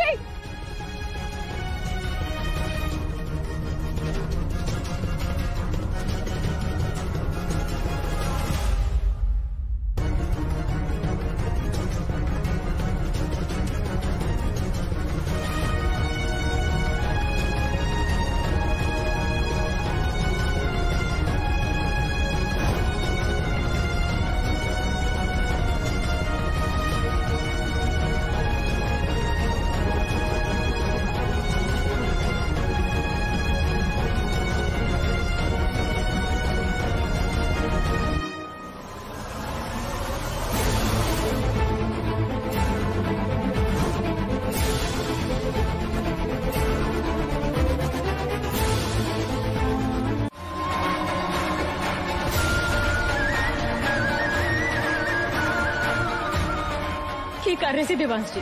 [SPEAKER 4] की कर रहे थे देवांश जी?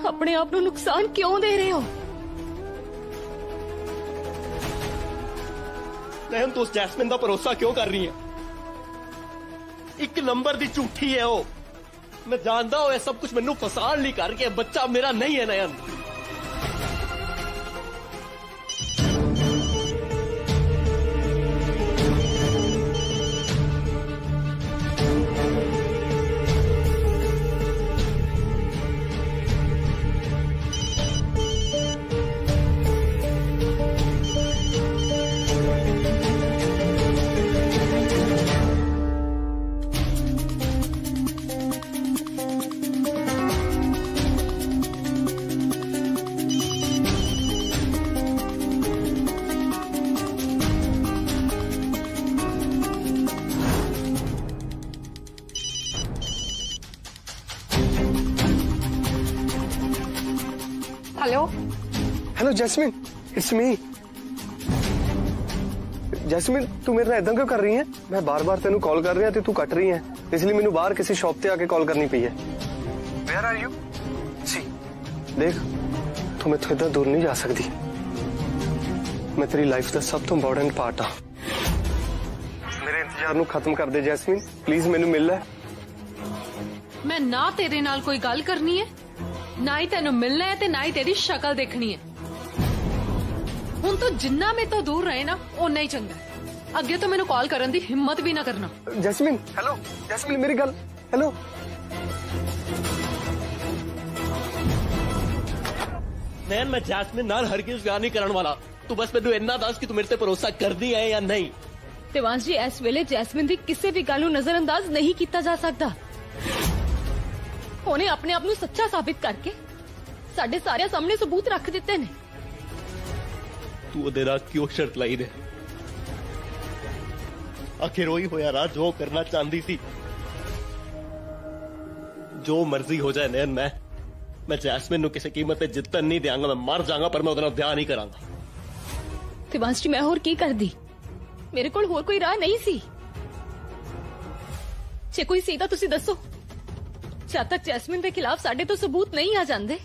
[SPEAKER 4] अपने आप को नुकसान क्यों दे रहे हो?
[SPEAKER 9] नैन तो उस जैस्मिन का भरोसा क्यों कर रही है? एक नंबर दी झूठी है वो। मैं जानता हूं सब कुछ मैनू फसान ली करके, बच्चा मेरा नहीं है Nayan.
[SPEAKER 1] Hello
[SPEAKER 15] hello Jasmine, it's me. Jasmine तू मेरे ਨਾਲ ਇਦਾਂ ਕਿਉਂ ਕਰ ਰਹੀ ਹੈ? मैं बार बार तेनू कॉल कर रहा ਤੇ तू कट रही है, इसलिए मैनू बाहर किसी शॉप ਤੇ आके कॉल करनी पई है। Where are you? सी देख, तू मेरे इतना दूर नहीं जा सकती। मैं तेरी लाइफ का सब तो इंपॉर्टेंट पार्ट हाँ। मेरे इंतजार नू खत्म कर दे जैस्मिन, प्लीज मैनू मिल ले।
[SPEAKER 1] मैं ना तेरे नाल कोई गल करनी है, ना ही तेनू मिलना है, ते ना ही तेरी शक्ल देखनी है। हुण तो जिन्ना मैं तो दूर रहे ना उन्ना ही चंगा है। अगे तो मैनू कॉल करन दी हिम्मत भी ना करना।
[SPEAKER 15] जैस्मिन हेलो, जैस्मिन मेरी गल हेलो।
[SPEAKER 9] नैन मैं जैस्मिन नाल हरगिज़ प्यार नहीं करने वाला। तू बस मैनू इन्ना दस कि तू मेरे ते भरोसा करदी है या नहीं।
[SPEAKER 4] देवांश जी इस वेले जैस्मिन दी किसी भी गल नूं नजरअंदाज नहीं किया जा सकता। उन्हें अपने आप नूं सच्चा साबित करके साडे सारे सामने सबूत रख दिते ने।
[SPEAKER 9] तू ओदे नाल क्यों शर्त लाई दे? आखिर वही होया रहा जो करना चाहती थी। जो मर्जी हो जाए नैन, मैं जैस्मिन नू किसी कीमत पे जितन नहीं देंगा। मैं मर जाऊंगा पर मैं ओदे नाल ब्याह नहीं करांगा।
[SPEAKER 4] देवांश जी मैं होर की करदी? मेरे कोल होर कोई राह नहीं सी। जे कोई सी तां तुसीं दसो। जब तक जैस्मिन के खिलाफ साडे तो सबूत नहीं आ जाते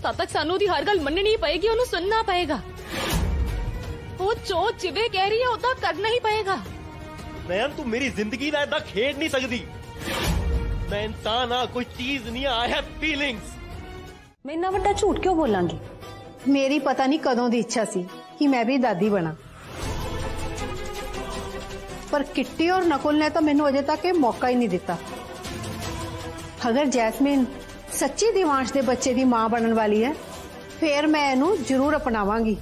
[SPEAKER 4] तब तक सानू दी हर गल मननी पएगी, उन्हें सुनना पएगा। वो जो जिवे कह रही है उदा करना ही पएगा।
[SPEAKER 9] नयन तू मेरी जिंदगी का इदा खेड नहीं सकती। मैं इंसान हाँ, कोई चीज नहीं। I have feelings.
[SPEAKER 13] मैं इतना बड़ा झूठ क्यों बोलांगी? मेरी पता नहीं कदों दी इच्छा सी कि मैं भी दादी बना, पर किट्टी और नकुल ने तो मैनू अजे तक मौका ही नहीं दिता। अगर जैस्मिन सच्ची दिवांश दे बच्चे दी मां बनने वाली है फिर मैं इनू जरूर अपनावांगी।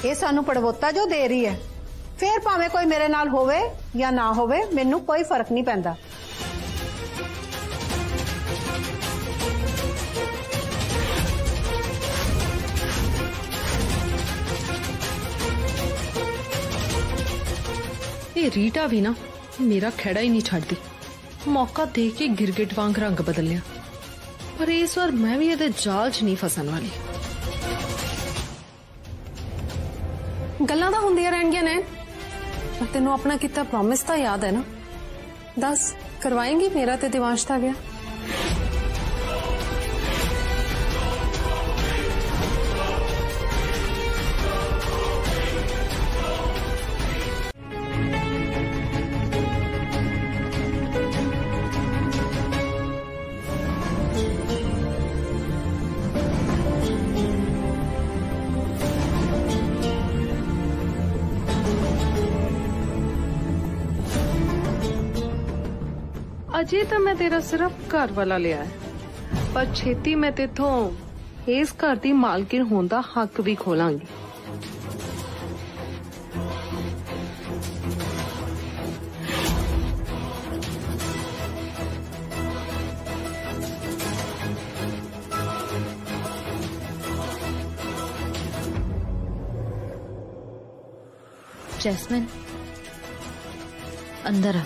[SPEAKER 13] ये सानू पड़वोता जो दे रही है, फिर भावें कोई मेरे नाल होवे या ना होवे मैनू कोई फर्क नहीं पैंदा।
[SPEAKER 1] ये रीटा भी ना मेरा खेड़ा ही नहीं छाड़ती। मौका दे के गिरगिट वांग रंग बदल लिया, पर इस बार मैं भी ये जाल च नहीं फसन वाली। गल्लां तां हुंदियां रहणगियां ने, पर तेनू अपना किता प्रॉमिस तां याद है ना? दस करवाएंगी मेरा ते दिवांश दा ब्याह? अजे तो मैं तेरा सिर्फ घर वाला लिया है, पर छेती मैं तेथों इस घर की मालकिन होने का हक भी खोलांगी।
[SPEAKER 3] जैस्मिन अंदर आ।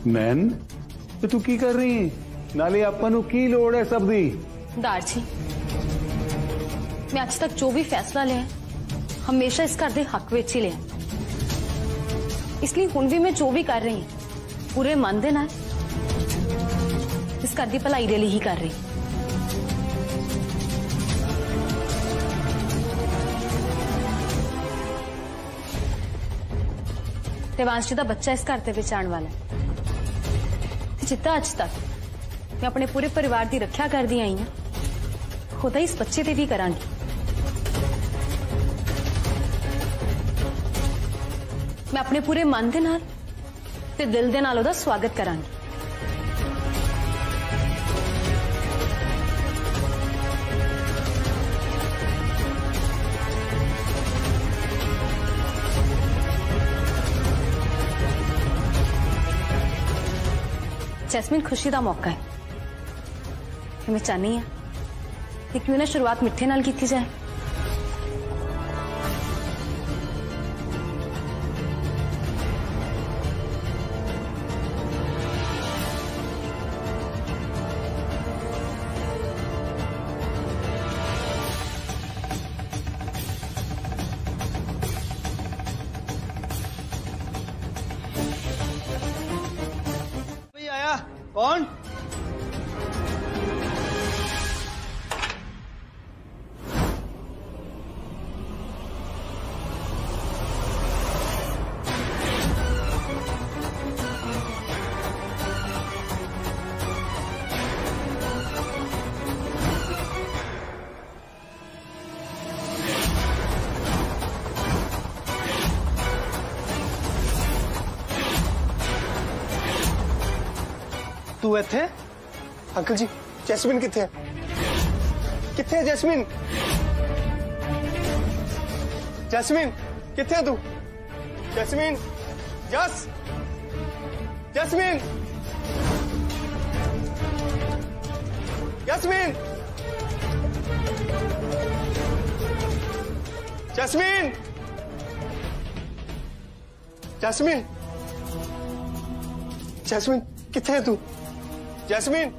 [SPEAKER 5] नैन ਤੇ ਤੂੰ ਕੀ ਕਰ ਰਹੀ ਹੈ ਨਾਲੇ ਆਪਾਂ ਨੂੰ ਕੀ ਲੋੜ ਹੈ ਸਭ ਦੀ
[SPEAKER 8] दार जी मैं आज तक जो भी फैसला लिया हमेशा इस घर के हक विच ही लिया, इसलिए हुण भी मैं जो भी कर रही हूं पूरे मन दे नाल इस घर की भलाई दे लई ही कर रही। देवांश जी का बच्चा इस घर के विच आने वाला है, जिद्दां अज तक मैं अपने पूरे परिवार की रक्षा करदी आई हूं खुदा इस बच्चे ते भी करांगी। मैं अपने पूरे मन दे नाल ते दिल दे नाल ओदा स्वागत करांगी। जैस्मिन खुशी का मौका है, मैं चाहनी हाँ कि क्यों ना शुरुआत मिठे नाल की जाए।
[SPEAKER 9] आया कौन?
[SPEAKER 15] तू इत्थे? अंकल जी जैस्मिन किथे है? किथे है जैस्मिन? जैस्मिन किथे है तू? Jasmine Jas Jasmine Jasmine Jasmine Jasmine Jasmine किथे है तू? जैस्मिन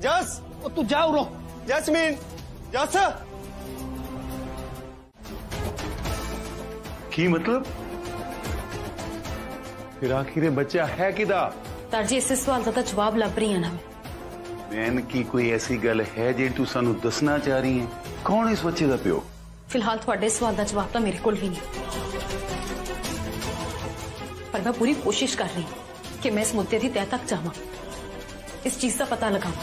[SPEAKER 15] जस
[SPEAKER 9] तू जा उरो।
[SPEAKER 15] जैस्मिन जस
[SPEAKER 5] की मतलब फिर आखिर बच्चा है किदा?
[SPEAKER 8] दार जी इस सवाल का जवाब लभ रही है ना
[SPEAKER 5] मैन की कोई ऐसी गल है जी तू सानू दसना चाह रही है? कौन इस बच्चे का प्यो?
[SPEAKER 8] फिलहाल थोड़े सवाल का जवाब तो मेरे को भी नहीं, पर मैं पूरी कोशिश कर रही हूँ कि मैं इस मुद्दे की तह तक जावां, इस चीज का पता लगाऊं,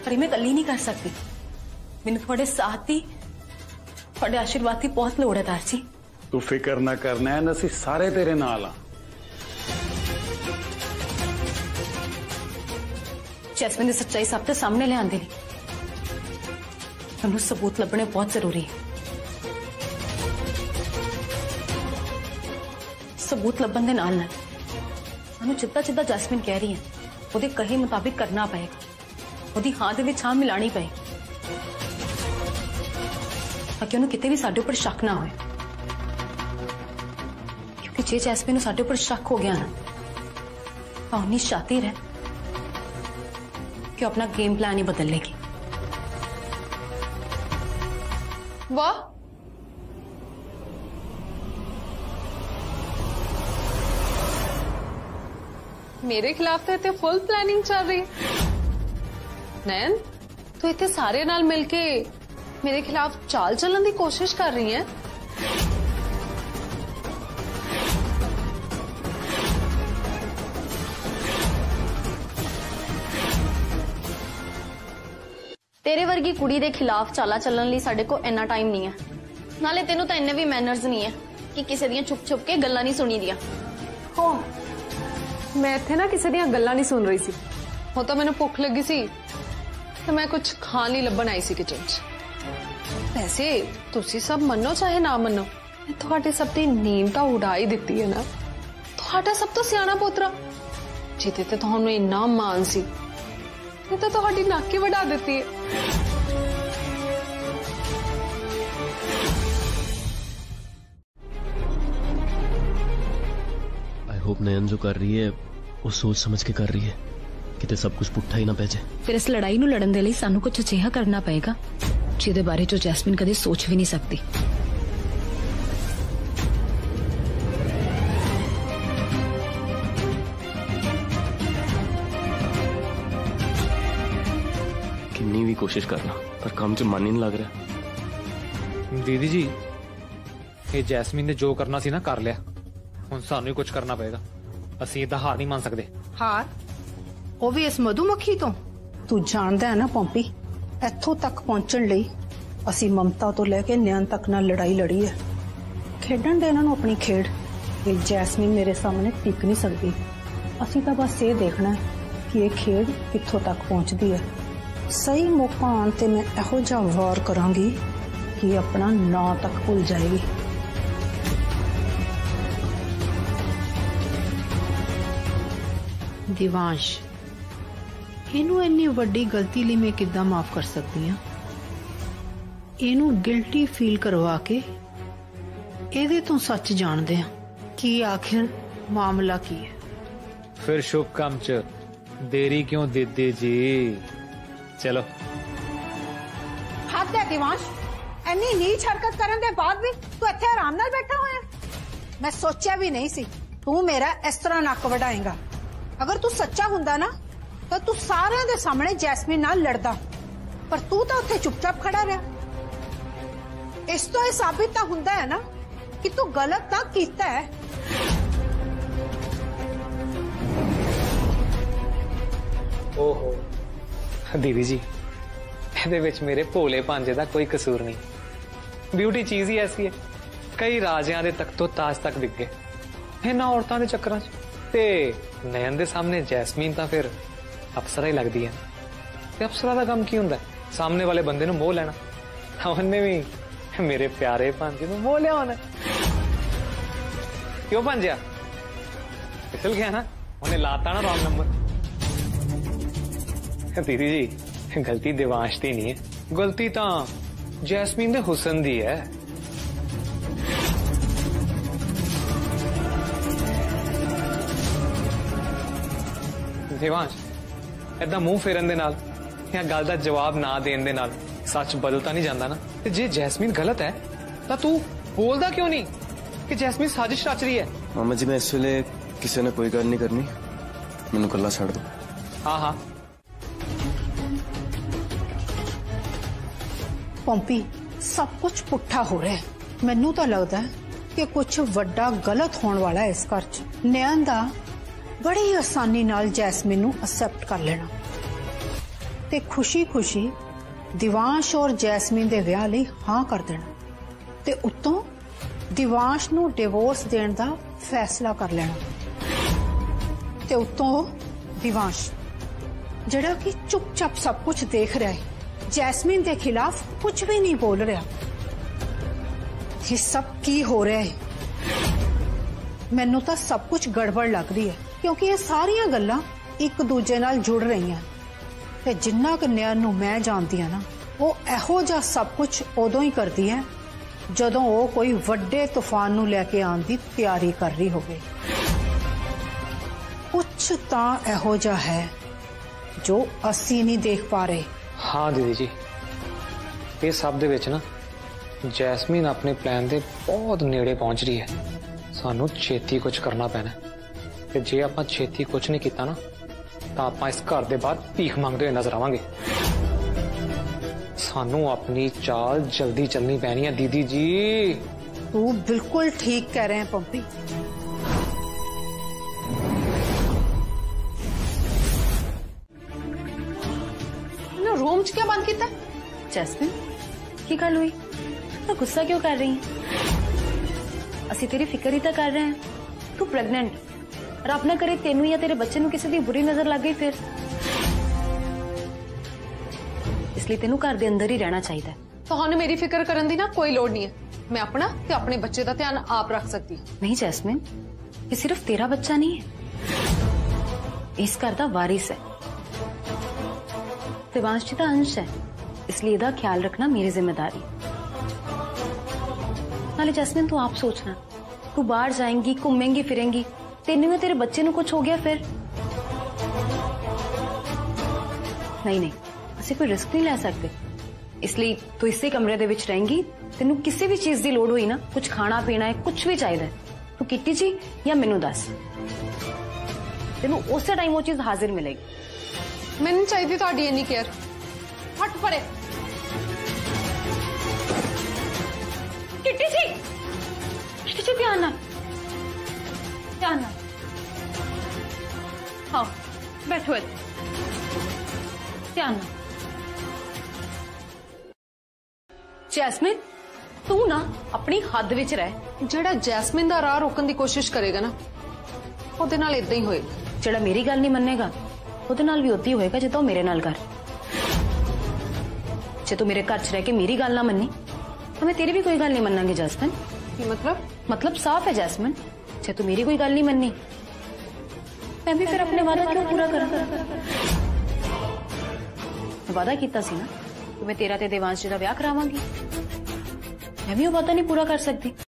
[SPEAKER 8] पर मैं कल्ली नहीं कर सकती। मैंने थोड़े साथ ही थोड़े आशीर्वाद की बहुत लोड़ है दार जी।
[SPEAKER 5] तू फिक्र ना करना है, असीं सारे तेरे नाल हां।
[SPEAKER 8] जैस्मिन की सच्चाई सब तो सामने ले आंदी नहीं, मैनूं सबूत लभने बहुत जरूरी है। सबूत लभन दे नाल नाल मैनूं जिद्दां जिद्दां जैस्मिन कह रही है ਉਹਦੇ ਕਹੇ ਮੁਤਾबिक करना पएगा, ਉਹਦੀ ਹਾਂ ਦੇ ਵਿੱਚ ਹਾਂ ਮਿਲਾਣੀ ਪਏਗੀ ਤਾਂ ਕਿ ਉਹਨੂੰ ਕਿਤੇ ਵੀ ਸਾਡੇ ਉੱਪਰ ਸ਼ੱਕ ਨਾ ਹੋਏ, ਕਿਉਂਕਿ ਜੇ ਜੈਸਮੀਨ ਨੂੰ ਸਾਡੇ ਉੱਪਰ ਸ਼ੱਕ ਹੋ ਗਿਆ ਨਾ ਤਾਂ ਉਨੀ ਸ਼ਾਤਿਰ ਹੈ कि अपना गेम प्लान ही बदल लेगी।
[SPEAKER 1] वाह, मेरे खिलाफ तो इतने फुल प्लानिंग चल रही है। नैन तो इतने सारे नाल मिलके मेरे खिलाफ चाल चलन की कोशिश कर रही है।
[SPEAKER 11] तेरे वर्गी कुड़ी दे खिलाफ चाला चलन लई साडे को इन्ना टाइम नहीं है, नाले तेनों तो इन्ने भी मैनर्स नहीं है कि किसी दियां छुप छुप के गल्लां नहीं सुनी दियां।
[SPEAKER 1] हो मैं इत्थे ना किसी दियां गल्लां नहीं सुन रही सी, हो तो मैनूं भुख लगी सी तो मैं कुछ खाण लई लभण आई सी किचन च। वैसे तुसी सब मनो चाहे ना मनो, मैं तुहाडे सब दी नींद तां उड़ा ही दित्ती है ना। तुहाडा सब तो सियाणा पोतरा जिहदे ते तुहानूं इन्ना मान सी, ये तो तुहाडी नक्क ही वड़ा देती है।
[SPEAKER 6] आई होप नयन जो कर रही है वो सोच समझ के कर रही है, किते सब कुछ पुट्ठा ही ना पै जाए।
[SPEAKER 4] फिर इस लड़ाई ਨੂੰ ਲੜਨ ਦੇ ਲਈ ਸਾਨੂੰ ਕੁਝ ਅਜਿਹਾ ਕਰਨਾ ਪਏਗਾ ਜਿਹਦੇ ਬਾਰੇ ਜੋ ਜੈਸਮੀਨ ਕਦੇ ਸੋਚ ਵੀ ਨਹੀਂ ਸਕਦੀ।
[SPEAKER 6] कितनी भी कोशिश करना पर काम च मन ही नहीं लग रहा।
[SPEAKER 10] दीदी जी ये जैस्मीन ने जो करना सी ना कर लिया, हुण सानू ही कुछ करना पएगा। ਅਸੀਂ ਇਹਦਾ ਹਾਰ ਨਹੀਂ ਮੰਨ ਸਕਦੇ।
[SPEAKER 13] ਹਾਰ ਉਹ ਵੀ ਇਸ ਮਧੂਮੱਖੀ ਤੋਂ? ਤੂੰ ਜਾਣਦਾ ਹੈ ਨਾ ਪੰਪੀ, ਇੱਥੋਂ ਤੱਕ ਪਹੁੰਚਣ ਲਈ ਅਸੀਂ ਮਮਤਾ ਤੋਂ ਲੈ ਕੇ ਨਿਆਨ ਤੱਕ ਨਾਲ ਲੜਾਈ ਲੜੀ ਹੈ। ਖੇਡਣ ਦੇ ਇਹਨਾਂ ਨੂੰ ਆਪਣੀ ਖੇਡ। ਇਹ ਜੈਸਮੀਨ ਮੇਰੇ ਸਾਹਮਣੇ ਟਿਕ ਨਹੀਂ ਸਕਦੀ। ਅਸੀਂ ਤਾਂ ਬਸ ਇਹ ਦੇਖਣਾ ਹੈ ਕਿ ਇਹ ਖੇਡ ਕਿੱਥੋਂ ਤੱਕ ਪਹੁੰਚਦੀ ਹੈ। ਸਹੀ ਮੌਕਾ ਆਉਣ ਤੇ ਮੈਂ ਇਹੋ ਜਿਹਾ ਵਾਰ ਕਰਾਂਗੀ ਕਿ ਆਪਣਾ ਨਾਂ ਤੱਕ ਭੁੱਲ ਜਾਏਗੀ। दिवांश इनू इन्नी वड्डी गलती लिए मैं किद्दां माफ कर सकती हाँ? इनू गिल्टी फील करवा के एदे तो सच जानदे हां कि आखिर मामला की है।
[SPEAKER 10] फिर शुभ काम च देरी क्यों दीदी जी? चलो।
[SPEAKER 13] हद है दिवांश, इन्नी नीच हरकत करन दे बाद भी तू इत्थे आराम नाल बैठा होया। मैं सोचा भी नहीं सी तू मेरा इस तरह नक वढाएगा। अगर तू सच्चा हुंदा ना तो तू सारे दे सामने जैस्मीन नाल लड़दा, पर तू तो उत्थे चुपचाप खड़ा रहा। इस तो यह साबित तो हुंदा है ना कि तू गलत तो कीता है।
[SPEAKER 10] ओहो दीदी जी, ਇਹਦੇ ਵਿੱਚ ਮੇਰੇ ਭੋਲੇ ਭਾਂਜੇ ਦਾ ਕੋਈ ਕਸੂਰ ਨਹੀਂ। ਬਿਊਟੀ ਚੀਜ਼ ਹੀ ਐਸੀ ਹੈ, ਕਈ ਰਾਜਿਆਂ ਦੇ ਤਖਤ ਤੋਂ ਤਾਜ ਤੱਕ ਵਿਕ ਗਏ ਇਹਨਾਂ ਔਰਤਾਂ ਦੇ ਚੱਕਰਾਂ 'ਚ। ਤੇ ਨਯਨ ਦੇ ਸਾਹਮਣੇ ਜੈਸਮੀਨ ਤਾਂ ਫਿਰ ਅਫਸਰਾ ਹੀ ਲੱਗਦੀ ਹੈ। ਤੇ ਅਫਸਰਾ ਦਾ ਕੰਮ ਕੀ ਹੁੰਦਾ? ਸਾਹਮਣੇ ਵਾਲੇ ਬੰਦੇ ਨੂੰ ਮੋਹ ਲੈਣਾ। ਉਹਨੇ ਵੀ ਮੇਰੇ ਪਿਆਰੇ ਭਾਂਜੇ ਨੂੰ ਮੋਹ ਲਿਆ ਹੋਣਾ। ਕਿਉਂ ਭਾਂਜਿਆ? ਫਿਸਲ ਗਿਆ ਨਾ, ਉਹਨੇ ਲਾਤਾ ਨਾ ਰੌਂਗ ਨੰਬਰ। दीदी जी गलती देवांश की नहीं है, गलती तो जैस्मीन दे हुसन दी है। देवांश ऐदा मुंह फेरन दे नाल या गल दा जवाब ना देन दे नाल सच बदलता नहीं जाता ना। ते जे जैस्मीन गलत है तो तू बोलदा क्यों नहीं कि जैस्मीन साजिश रच रही है?
[SPEAKER 6] मामा जी मैं इस वेले किसी ने कोई गल नहीं करनी, मैनू कल्ला छड़ दो।
[SPEAKER 10] हाँ हाँ
[SPEAKER 13] पंपी सब कुछ पुट्ठा हो रहा है। मैनू तो लगता है कि कुछ वड्डा गलत होने वाला है इस घर च। नयन दा बड़ी आसानी नाल जैस्मीन नू एक्सेप्ट कर लेना ते खुशी खुशी दिवांश और जैस्मीन दे विआह लई हाँ कर देना ते उत्तों दिवांश नू डिवोर्स देण दा फैसला कर लेना ते उत्तों दिवांश जिहड़ा कि चुपचाप सब कुछ देख रहा है, जैस्मीन के खिलाफ कुछ भी नहीं बोल रहा। ये सब की हो रहा है? मैनू तो सब कुछ गड़बड़ लग रही है क्योंकि ये सारिया गल्लां एक दूजे नाल जुड़ रही हैं। ते जिन्ना क नयन नू मैं जानती हाँ ना, वो इहो जिहा सब कुछ उदों ही करती है जदों वो कोई वड्डे तूफान नू लैके आउण दी तैयारी कर रही होवे। कुछ तां इहो जिहा है जो असी नहीं देख पा रहे।
[SPEAKER 10] हाँ दीदी जी, ये सब दे विच ना जैस्मीन अपने प्लान दे बहुत नेड़े पहुंच रही है। सानू छेती कुछ करना पैना ते जे आपां छेती कुछ नहीं किया ना तो आपां इस घर दे बाहर भीख मंगते हुए नजर आवांगे। सानू अपनी चाल जल्दी चलनी पैनी है दीदी जी।
[SPEAKER 13] तू बिल्कुल ठीक कह रहे हैं पंपी।
[SPEAKER 1] रूम च क्या बंद किया?
[SPEAKER 3] जैस्मिन की गल हुई? तो गुस्सा क्यों कर रही है? असी तेरी फिक्र ही तो कर रहे हैं। तू प्रेग्नेंट, रब ना करे तेनू या तेरे बच्चे नू किसी दी बुरी नजर लग गई फिर। इसलिए तेनू घर दे अंदर ही रहना चाहिए।
[SPEAKER 1] तुहानू मेरी फिक्र करन दी ना कोई लोड़ नहीं है। मैं अपना ते अपने बच्चे का ध्यान आप रख सकती।
[SPEAKER 3] नहीं जैस्मिन, ये सिर्फ तेरा बच्चा नहीं है, इस घर दा वारिस है। दिवांश जी का अंश है, इसलिए इसदा ख्याल रखना मेरी जिम्मेदारी। नाले जैस्मिन तू आप सोचना, तू बाहर जाएंगी, घूमेंगी फिरेंगी, तेनू या तेरे बच्चे नू कुछ हो गया फिर
[SPEAKER 8] नहीं नहीं, ਅਸੀਂ ਕੋਈ ਰਿਸਕ ਨਹੀਂ ਲੈ ਸਕਦੇ, ਇਸ ਲਈ ਤੂੰ ਇਸੇ ਕਮਰੇ ਦੇ ਵਿੱਚ ਰਹੇਂਗੀ। ਤੈਨੂੰ ਕਿਸੇ ਵੀ ਚੀਜ਼ ਦੀ ਲੋੜ ਹੋਈ ਨਾ, ਕੁਝ ਖਾਣਾ ਪੀਣਾ ਹੈ, ਕੁਝ ਵੀ ਚਾਹੀਦਾ ਹੈ, ਤੂੰ ਕਿੱਟੀ ਜੀ ਜਾਂ ਮੈਨੂੰ ਦੱਸ, ਤੈਨੂੰ ਉਸੇ ਟਾਈਮ ਉਹ ਚੀਜ਼ ਹਾਜ਼ਰ ਮਿਲੇਗੀ।
[SPEAKER 1] ਮੈਨੂੰ ਚਾਹੀਦੀ ਤੁਹਾਡੀ ਇੰਨੀ ਕੇਅਰ। ਹਟ ਪਰੇ।
[SPEAKER 8] ਕਿੱਟੀ ਜੀ, ਕਿੱਟੀ ਜੀ ਧਿਆਨ ਨਾਲ, ਧਿਆਨ ਨਾਲ। ਹਾਂ ਬੈਠੋ ਇੱਥੇ, ਧਿਆਨ ਨਾਲ। ਜੈਸਮੀਨ ਤੂੰ ਨਾ ਆਪਣੀ ਹੱਦ ਵਿੱਚ ਰਹਿ।
[SPEAKER 1] ਜਿਹੜਾ ਜੈਸਮੀਨ ਦਾ ਰਾਹ ਰੋਕਣ ਦੀ ਕੋਸ਼ਿਸ਼ ਕਰੇਗਾ ਨਾ, ਉਹਦੇ ਨਾਲ ਇਦਾਂ ਹੀ ਹੋਏਗਾ।
[SPEAKER 8] ਜਿਹੜਾ ਮੇਰੀ ਗੱਲ ਨਹੀਂ ਮੰਨੇਗਾ ਉਹਦੇ ਨਾਲ ਵੀ ਉਦਾਂ ਹੀ ਹੋਏਗਾ ਜਿੱਦਾਂ ਉਹ ਮੇਰੇ ਨਾਲ ਕਰ। ਜੇ ਤੂੰ ਮੇਰੇ ਘਰ 'ਚ ਰਹਿ ਕੇ ਮੇਰੀ ਗੱਲ ਨਾ ਮੰਨੀ ਤਾਂ ਮੈਂ ਤੇਰੀ ਵੀ ਕੋਈ ਗੱਲ ਨਹੀਂ ਮੰਨਾਂਗੀ ਜੈਸਮੀਨ।
[SPEAKER 1] ਕੀ ਮਤਲਬ?
[SPEAKER 8] मतलब साफ है जैस्मिन, जे तू मेरी कोई गल नहीं मननी मैं भी फिर अपने वादा क्यों पूरा करा? वादा किया सी ना कि मैं तेरा ते देवांश जी दा ब्याह करावांगी, मैं भी वो वादा नहीं पूरा कर सकती।